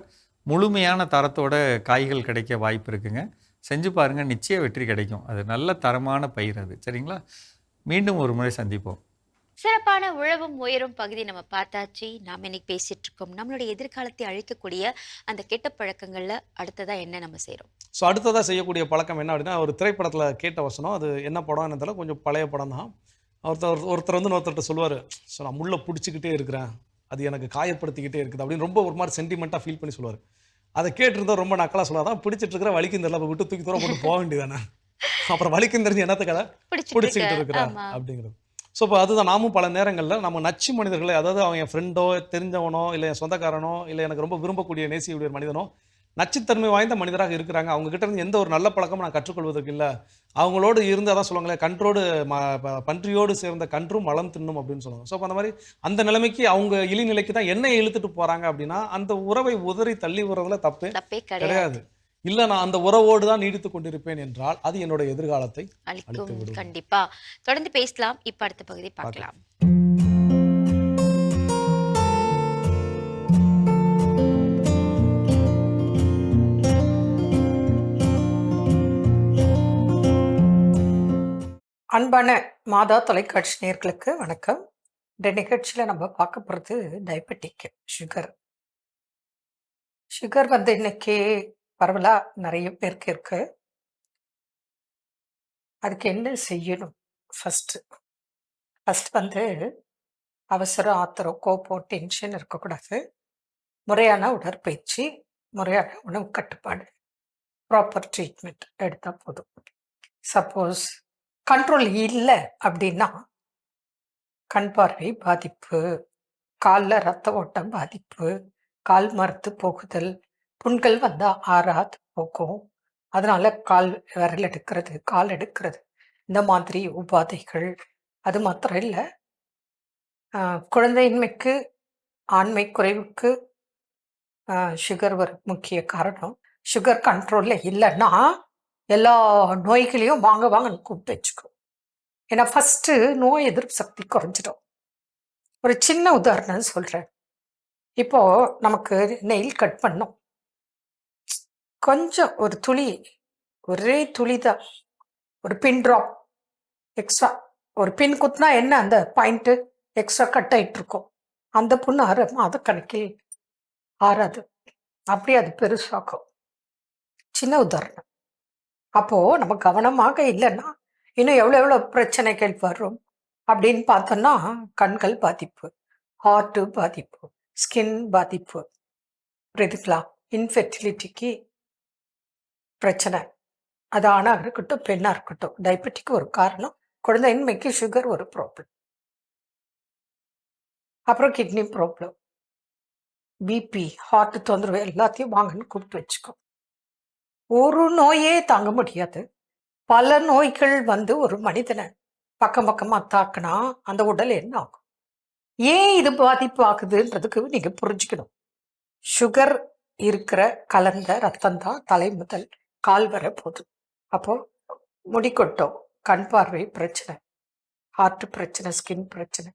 முழுமையான தரத்தோட காய்கள் கிடைக்க வாய்ப்பு இருக்குங்க. செஞ்சு பாருங்கள், நிச்சய வெற்றி கிடைக்கும். அது நல்ல தரமான பயிர் அது. சரிங்களா? மீண்டும் ஒரு முறை சந்திப்போம். சிறப்பான உழவும் உயரும் பகுதி நம்ம பார்த்தாச்சு. நாம் இன்னைக்கு பேசிட்டு இருக்கோம் நம்மளுடைய எதிர்காலத்தை அழிக்கக்கூடிய அந்த கெட்ட பழக்கங்கள்ல அடுத்ததா என்ன நம்ம செய்றோம். ஸோ அடுத்ததாக செய்யக்கூடிய பழக்கம் என்ன அப்படின்னா, ஒரு திரைப்படத்தில் கேட்ட வசனம், அது என்ன படம் என்னதில்ல, கொஞ்சம் பழைய படம் தான். ஒருத்தர் வந்து இன்னொருத்தர்கிட்ட சொல்லுவார், ஸோ நான் முள்ளை பிடிச்சிக்கிட்டே இருக்கிறேன், அது எனக்கு காயப்படுத்திக்கிட்டே இருக்குது அப்படின்னு ரொம்ப ஒரு மாதிரி சென்டிமெண்ட்டாக ஃபீல் பண்ணி சொல்லுவார். அதை கேட்டிருந்தா ரொம்ப நக்கலாக சொல்லாதான், பிடிச்சிட்டு இருக்கிற வலிக்கும் தெரியல, அப்போ விட்டு தூக்கி தூரம் போட்டு போக வேண்டியதானே, அப்புறம் வலிக்கும் தெரிஞ்சு என்னத்துக்கடை பிடிச்சிக்கிட்டு இருக்கிறேன் அப்படிங்கிறது. ஸோ இப்போ அதுதான் நாமும் பல நேரங்களில் நம்ம நச்சு மனிதர்களை, அதாவது அவன் என் ஃப்ரெண்டோ தெரிஞ்சவனோ இல்லை என் சொந்தக்காரனோ இல்லை எனக்கு ரொம்ப விரும்பக்கூடிய நேசியுடைய மனிதனோ நச்சுத்தன்மை வாய்ந்த மனிதராக இருக்கிறாங்க. அவங்ககிட்ட இருந்து எந்த ஒரு நல்ல பழக்கமும் நான் கற்றுக்கொள்வதற்கு இல்லை. அவங்களோடு இருந்து அதான் சொல்லுவாங்களே, கன்றோடு பன்றியோடு சேர்ந்த கன்றும் மலம் தின்னும் அப்படின்னு சொல்லுவாங்க. ஸோ அப்போ அந்த மாதிரி அந்த நிலைமைக்கு அவங்க இழிநிலைக்கு தான் என்னை இழுத்துட்டு போகிறாங்க அப்படின்னா அந்த உறவை உதறி தள்ளி விடுறதுல தப்பே கிடையாது. இல்லை நான் அந்த உறவோடு தான் நீடித்து கொண்டிருப்பேன் என்றால் அது என்னோட எதிர்காலத்தை அழிக்கும். கண்டிப்பா தொடர்ந்து பேசலாம். இப்ப அடுத்த பகுதி பார்க்கலாம். அன்பான மாதா தொலைக்காட்சி நேயர்களுக்கு வணக்கம். இந்த நிகழ்ச்சியில் நம்ம பார்க்க போகிறது டயபெட்டிக் சுகர் வந்து இன்னைக்கு பரவலாக நிறைய பேருக்கு இருக்கு. அதுக்கு என்ன செய்யணும்? ஃபர்ஸ்ட் வந்து அவசரம், ஆத்திரம், கோபம், டென்ஷன் இருக்கக்கூடாது. முறையான உடற்பயிற்சி, முறையான உணவு கட்டுப்பாடு, ப்ராப்பர் ட்ரீட்மெண்ட் எடுத்தால் போதும். சப்போஸ் கண்ட்ரோல் இல்லை அப்படின்னா கண் பார்வை பாதிப்பு, காலில் ரத்த ஓட்டம் பாதிப்பு, கால் மரத்து போகுதல், புண்கள் வந்தால் ஆறாது போகும், அதனால கால் விரல் எடுக்கிறது, கால் எடுக்கிறது, இந்த மாதிரி உபாதைகள். அது மாத்திரம் இல்லை, குழந்தையின்மைக்கு, ஆண்மை குறைவுக்கு சுகர் ஒரு முக்கிய காரணம். சுகர் கண்ட்ரோலில் இல்லைன்னா எல்லா நோய்களையும் வாங்கன்னு கூப்பிட்டு வச்சுக்கோ. ஏன்னா ஃபஸ்ட்டு நோய் எதிர்ப்பு சக்தி குறைஞ்சிடும். ஒரு சின்ன உதாரணம் சொல்கிறேன். இப்போது நமக்கு நெயில் கட் பண்ணோம், கொஞ்சம் ஒரு துளி, ஒரே துளி தான், ஒரு பின் ட்ராப் எக்ஸ்ட்ரா, ஒரு பின் குத்துனா என்ன அந்த பாயிண்ட்டு எக்ஸ்ட்ரா கட் ஆகிட்டு இருக்கும், அந்த புண்ணு மாத கணக்கில் ஆறாது, அப்படியே அது பெருசாகும். சின்ன உதாரணம். அப்போது நம்ம கவனமாக இல்லைன்னா இன்னும் எவ்வளோ பிரச்சனைகள் வரும் அப்படின்னு பார்த்தோன்னா, கண்கள் பாதிப்பு, ஹார்ட்டு பாதிப்பு, ஸ்கின் பாதிப்பு, புரியுதுங்களா? இன்ஃபெர்டிலிட்டிக்கு பிரச்சனை, அது ஆணாக இருக்கட்டும் பெண்ணாக இருக்கட்டும். டயபெட்டிக் ஒரு காரணம், குழந்தையின்மைக்கு சுகர் ஒரு ப்ராப்ளம், அப்புறம் கிட்னி ப்ராப்ளம், பிபி, ஹார்ட் தொந்தரவு எல்லாத்தையும் வாங்கன்னு கூப்பிட்டு வச்சுக்கோ. ஒரு நோயே தாங்க முடியாது, பல நோய்கள் வந்து ஒரு மனிதனை பக்கமாக தாக்குனா அந்த உடல் என்ன ஆகும்? ஏன் இது பாதிப்பு ஆகுதுன்றதுக்கு நீங்க புரிஞ்சுக்கணும். சுகர் இருக்கிற கலந்த ரத்தம் தான் தலை முதல் கால் வர போதும். அப்போ முடி கொட்டும், கண் பார்வை பிரச்சனை, ஹார்ட் பிரச்சனை, ஸ்கின் பிரச்சனை,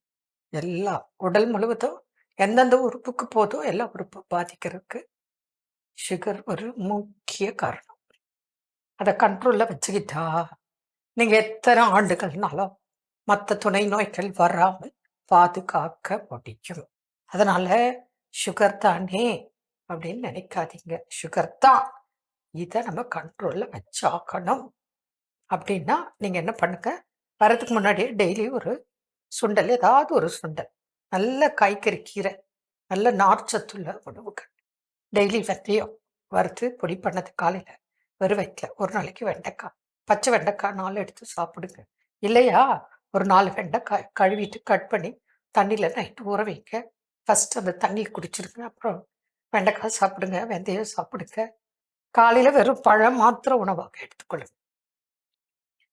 எல்லாம் உடல் முழுவதும் எந்தெந்த உறுப்புக்கு போதோ எல்லா உறுப்பும் பாதிக்கிறதுக்கு சுகர் ஒரு முக்கிய காரணம். அதை கண்ட்ரோலில் வச்சுக்கிட்டா நீங்கள் எத்தனை ஆண்டுகள்னாலும் மற்ற துணை நோய்கள் வராமல் பாதுகாக்க முடியும். அதனால சுகர் தானே அப்படின்னு நினைக்காதீங்க, சுகர் தான், இதை நம்ம கண்ட்ரோலில் வச்சாக்கணும். அப்படின்னா நீங்கள் என்ன பண்ணுங்க, வரதுக்கு முன்னாடியே டெய்லி ஒரு சுண்டல், ஏதாவது ஒரு சுண்டல், நல்ல காய்கறி கீரை, நல்ல நார்ச்சத்துள்ள உணவுகள், டெய்லி வெந்தயம் வறுத்து பொடி பண்ணது காலையில் வெறும் வயிற்றில், ஒரு நாளைக்கு வெண்டைக்காய், பச்சை வெண்டைக்காய் 4 எடுத்து சாப்பிடுங்க. இல்லையா ஒரு 4 வெண்டைக்காய் கழுவிட்டு கட் பண்ணி தண்ணியில் நைட்டு ஊற வைங்க. ஃபஸ்ட்டு அந்த தண்ணியை குடிச்சிருங்க, அப்புறம் வெண்டைக்காய் சாப்பிடுங்க, வெந்தயம் சாப்பிடுங்க. காலையில் வெறும் பழம் மாத்திர உணவாக எடுத்துக்கொள்ளுங்க.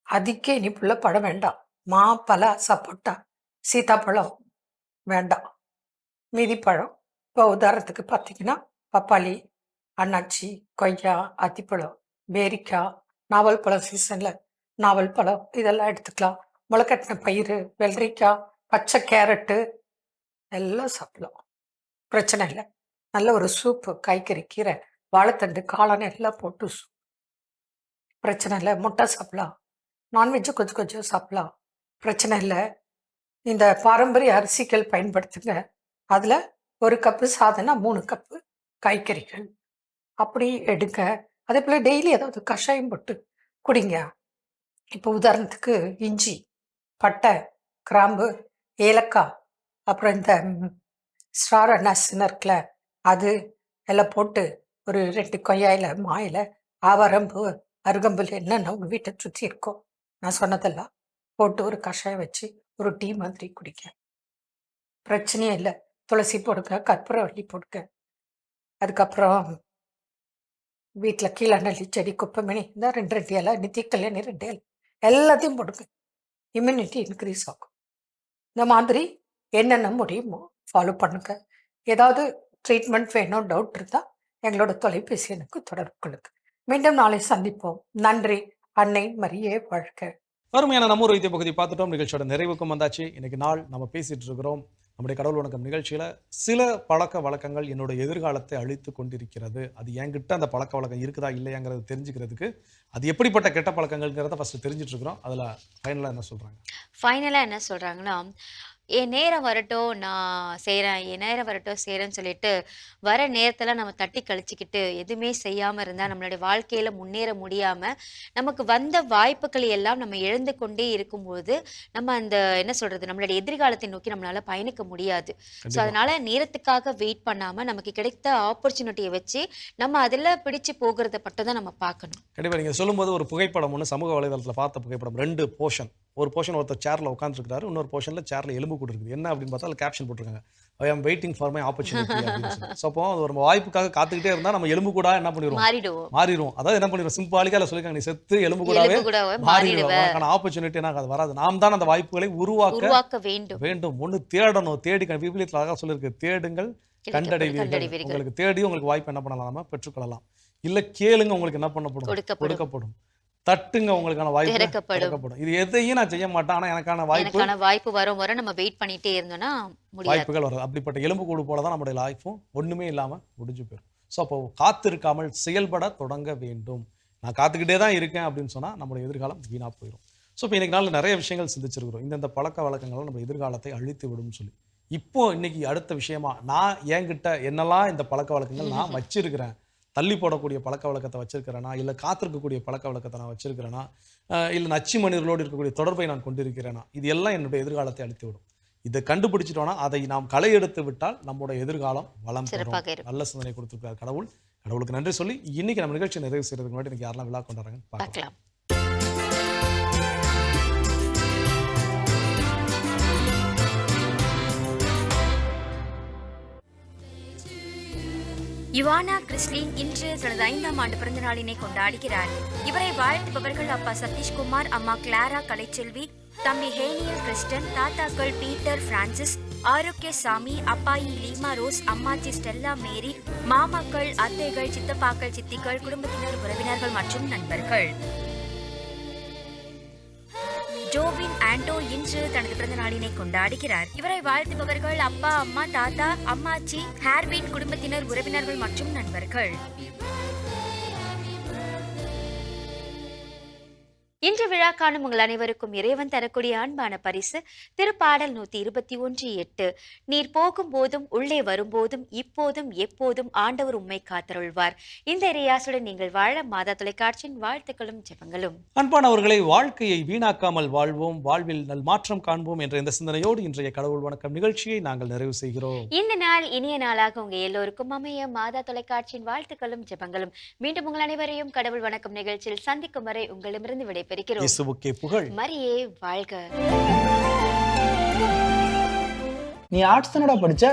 அதிக இனிப்புள்ள பழம் வேண்டாம், மா, பலா, சப்போட்டா, சீத்தாப்பழம் வேண்டாம். மீதி பழம். இப்போ உதாரணத்துக்கு பார்த்தீங்கன்னா பப்பாளி, அன்னாச்சி, கொய்யா, அத்திப்பழம், பேரிக்காய், நாவல் பழம் சீசனில் நாவல் பழம் இதெல்லாம் எடுத்துக்கலாம். முளைக்கட்டின பயிறு, வெள்ளரிக்காய், பச்சை கேரட்டு எல்லாம் சாப்பிடலாம். பிரச்சனை இல்லை. நல்ல ஒரு சூப்பு, காய்கறி, கீரை, வாழைத்தண்டு, காளான் எல்லாம் போட்டு பிரச்சனை இல்லை. முட்டை சாப்பிடலாம். நான்வெஜ்ஜு கொஞ்சம் கொஞ்சம் சாப்பிடலாம். பிரச்சனை இல்லை. இந்த பாரம்பரிய அரிசிகள் பயன்படுத்துங்க. அதில் 1 கப்பு சாதம்னா 3 கப்பு காய்கறிகள் அப்படி எடுங்க. அதே போல் டெய்லி ஏதாவது கஷாயம் போட்டு குடிங்க. இப்போ உதாரணத்துக்கு இஞ்சி, பட்டை, கிராம்பு, ஏலக்காய், அப்புறம் இந்த ஸ்டார் நஸ்ன்னு இருக்குல்ல அது எல்லாம் போட்டு ஒரு 2 கொய்யாயில் மாயில் ஆவாரம்பு, அருகம்புல் என்னென்ன உங்கள் வீட்டை சுற்றி இருக்கோ நான் சொன்னதெல்லாம் போட்டு ஒரு கஷாயம் வச்சு ஒரு டீ மாதிரி குடிக்க. பிரச்சனையே இல்லை. துளசி போடுங்க, கற்பூரவள்ளி போடுங்க. அதுக்கப்புறம் வீட்டில் கீழநெல்லி செடி, குப்பைமணி இந்த 2 இலை, நித்திய கல்யாணி 2 இலை எல்லாத்தையும் போடுங்க. இம்யூனிட்டி இன்க்ரீஸ் ஆகும். இந்த மாதிரி என்னென்ன முடியுமோ ஃபாலோ பண்ணுங்க. ஏதாவது ட்ரீட்மெண்ட் வேணும், டவுட் இருந்தால் எங்களோட தொலைபேசி எனக்கு தொடர்பு கொள்ளுங்க. மீண்டும் நாளை சந்திப்போம். நன்றி. அன்னை மரியே வாழ்க. அருமையான நம்ம ஒரு வைத்திய பகுதி பார்த்துட்டோம். நிகழ்ச்சியோட நிறைவுக்கும் வந்தாச்சு. இன்னைக்கு நாள் நம்ம பேசிட்டு இருக்கிறோம் நம்முடைய கடவுள் வணக்கம் நிகழ்ச்சியில் சில பழக்க வழக்கங்கள் என்னோட எதிர்காலத்தை அழித்து கொண்டிருக்கிறது. அது என்கிட்ட அந்த பழக்க வழக்கம் இருக்குதா இல்லையாங்கிறது தெரிஞ்சுக்கிறதுக்கு அது எப்படிப்பட்ட கெட்ட பழக்கங்கள்ங்கிறத ஃபஸ்ட்டு தெரிஞ்சுட்டு இருக்கிறோம். அதில் ஃபைனலாக என்ன சொல்கிறாங்க? ஃபைனலாக என்ன சொல்கிறாங்கன்னா, என் நேரம் வரட்டும் நான் செய்கிறேன், என் நேரம் வரட்டும் செய்கிறேன்னு சொல்லிட்டு வர நேரத்தில் நம்ம தட்டி கழிச்சிக்கிட்டு எதுவுமே செய்யாமல் இருந்தால் நம்மளுடைய வாழ்க்கையில் முன்னேற முடியாமல் நமக்கு வந்த வாய்ப்புகளை எல்லாம் நம்ம இழந்து கொண்டே இருக்கும்போது நம்ம அந்த என்ன சொல்கிறது நம்மளுடைய எதிர்காலத்தை நோக்கி நம்மளால் பயணிக்க முடியாது. ஸோ அதனால் நேரத்துக்காக வெயிட் பண்ணாமல் நமக்கு கிடைத்த ஆப்பர்ச்சுனிட்டியை வச்சு நம்ம அதில் பிடிச்சு போகிறத மட்டும் தான் நம்ம பார்க்கணும். கண்டிப்பாக நீங்கள் சொல்லும்போது ஒரு புகைப்படம் ஒன்று சமூக வலைதளத்தில் பார்த்த புகைப்படம். 2 போர்ஷன். ஒரு போர்ஷன் ஒருத்தர் சேரில் உட்காந்துருக்காரு, இன்னொரு போர்ஷனில் சேரில் எலும்பு கூட இருக்குது. என்ன அப்படின்னு பார்த்தா அதில் கேப்ஷன் போட்டிருக்காங்க, ஐ ஆம் வெயிட்டிங் ஃபார் மை ஆப்பர்ச்சுனிட்டி அப்படின்னு சொல்லி. ஸோ அப்போ அது ஒரு வாய்ப்புக்காக காத்துக்கிட்டே இருந்தால் நம்ம எலும்பு கூட என்ன பண்ணிடுவோம், மாறிடுவோம். அதாவது என்ன பண்ணிடுவோம், சிம்பிளாக சொல்லியிருக்காங்க, நீ செத்து எலும்பு கூடவே மாறிடுவோம். உனக்கான ஆப்பர்ச்சுனிட்டி எனக்கு அது வராது. நாம் தான் அந்த வாய்ப்புகளை உருவாக்க வேண்டும். ஒன்று தேடணும். தேடி விபிலியத்தில் அழகாக சொல்லியிருக்கு, தேடுங்கள் கண்டடைவீர்கள். உங்களுக்கு தேடி உங்களுக்கு வாய்ப்பு என்ன பண்ணலாம், நம்ம பெற்றுக்கொள்ளலாம். இல்லை கேளுங்க, உங்களுக்கு என்ன பண்ணப்படும், கொடுக்கப்படும். தட்டுங்க, உங்களுக்கான வாய்ப்பு கிடைக்கப்படும். இது எதையும் நான் செய்ய மாட்டேன், ஆனால் எனக்கான வாய்ப்பு வரும் வர நம்ம வெயிட் பண்ணிட்டே இருந்தோம்னா வாய்ப்புகள் வரும். அப்படிப்பட்ட எலும்பு கூடு போல தான் நம்முடைய லைஃப்பும் ஒன்றுமே இல்லாமல் முடிஞ்சு போயிடும். ஸோ அப்போ காத்திருக்காமல் செயல்பட தொடங்க வேண்டும். நான் காத்துக்கிட்டே தான் இருக்கேன் அப்படின்னு சொன்னால் நம்மளுடைய எதிர்காலம் வீணாக போயிடும். ஸோ இப்போ இன்னைக்கு நாள் நிறைய விஷயங்கள் சிந்திச்சிருக்கிறோம். இந்த பழக்க வழக்கங்களும் நம்ம எதிர்காலத்தை அழித்து விடும் சொல்லி. இப்போ இன்னைக்கு அடுத்த விஷயமா நான் என்கிட்ட என்னெல்லாம் இந்த பழக்க வழக்கங்கள் நான் வச்சிருக்கிறேன், தள்ளி போடக்கூடிய பழக்க வழக்கத்தை வச்சிருக்கிறேனா, இல்லை காத்திருக்கக்கூடிய பழக்க வழக்கத்தை நான் வச்சிருக்கிறேனா, இல்லை நச்சு மனிதர்களோடு இருக்கக்கூடிய தொடர்பை நான் கொண்டிருக்கிறேனா, இது எல்லாம் என்னுடைய எதிர்காலத்தை அழித்து விடும். இதை கண்டுபிடிச்சிட்டோன்னா அதை நாம் களை எடுத்து விட்டால் நம்முடைய எதிர்காலம் வளம் பெறும். நல்ல சிந்தனை கொடுத்துருக்கார் கடவுள். கடவுளுக்கு நன்றி சொல்லி இன்னைக்கு நம்ம நிகழ்ச்சி நிறைவு செய்யறதுக்கு முன்னாடி எனக்கு யாரெல்லாம் விழா கொண்டாடுறாங்கன்னு பார்க்கலாம். யுவானா கிறிஸ்லின் இன்று தனது 5ஆம் ஆண்டு பிறந்த நாளினை கொண்டாடுகிறார். இவரை வாழ்த்துபவர்கள் அப்பா சதீஷ்குமார், அம்மா கிளாரா கலைச்செல்வி, தம்பி ஹேனியல் கிறிஸ்டன், தாத்தாக்கள் பீட்டர் பிரான்சிஸ், ஆரோக்கியசாமி, அப்பாயி லீமா ரோஸ், அம்மாச்சி ஸ்டெல்லா மேரி, மாமாக்கள், அத்தைகள், சித்தப்பாக்கள், சித்திகள், குடும்பத்தினர், உறவினர்கள் மற்றும் நண்பர்கள். ஜோபின் ஆண்டோ இன்று தனது பிறந்த நாளினை கொண்டாடுகிறார். இவரை வாழ்த்துபவர்கள் அப்பா, அம்மா, தாத்தா, அம்மாச்சி, ஹேர்வின், குடும்பத்தினர், உறவினர்கள் மற்றும் நண்பர்கள். இன்று விழா காணும் உங்கள் அனைவருக்கும் இறைவன் தரக்கூடிய அன்பான பரிசு திருப்பாடல் 121:8. நீர் போகும் போதும் உள்ளே வரும்போதும் இப்போதும் எப்போதும் ஆண்டவர் உம்மை காத்தருள்வார். இந்த இறையாசுடன் நீங்கள் வாழ மாதா தொலைக்காட்சியின் வாழ்த்துக்களும் ஜெபங்களும். அன்பானவர்களை, வாழ்க்கையை வீணாக்காமல் வாழ்வோம், வாழ்வில் நல் மாற்றம் காண்போம் என்ற இந்த சிந்தனையோடு இன்றைய கடவுள் வணக்கம் நிகழ்ச்சியை நாங்கள் நிறைவு செய்கிறோம். இந்த நாள் இனிய நாளாக உங்க எல்லோருக்கும் அமைய மாதா தொலைக்காட்சியின் வாழ்த்துக்களும் ஜெபங்களும். மீண்டும் உங்கள் அனைவரையும் கடவுள் வணக்கம் நிகழ்ச்சியில் சந்திக்கும் வரை உங்களிடமிருந்து விடை இயேசுவுக்கே புகழ். மரியே வாழ்க. நீ ஆர்ட்ஸ் தானடா படிச்ச,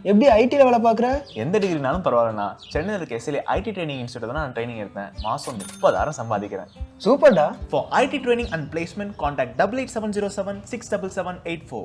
எப்படி ஐடில வேலை பார்க்குற? எந்த டிகிரினாலும் பரவாயில்லண்ணா. சென்னையில் இருக்க எஸ்எல்ஏ ஐடி ட்ரைனிங் இன்ஸ்டியூட் தான் நான் ட்ரைனிங் எடுத்தேன். மாதம் 30,000 சம்பாதிக்கிறேன். சூப்பர்டா. For IT training and placement, contact 8870767784.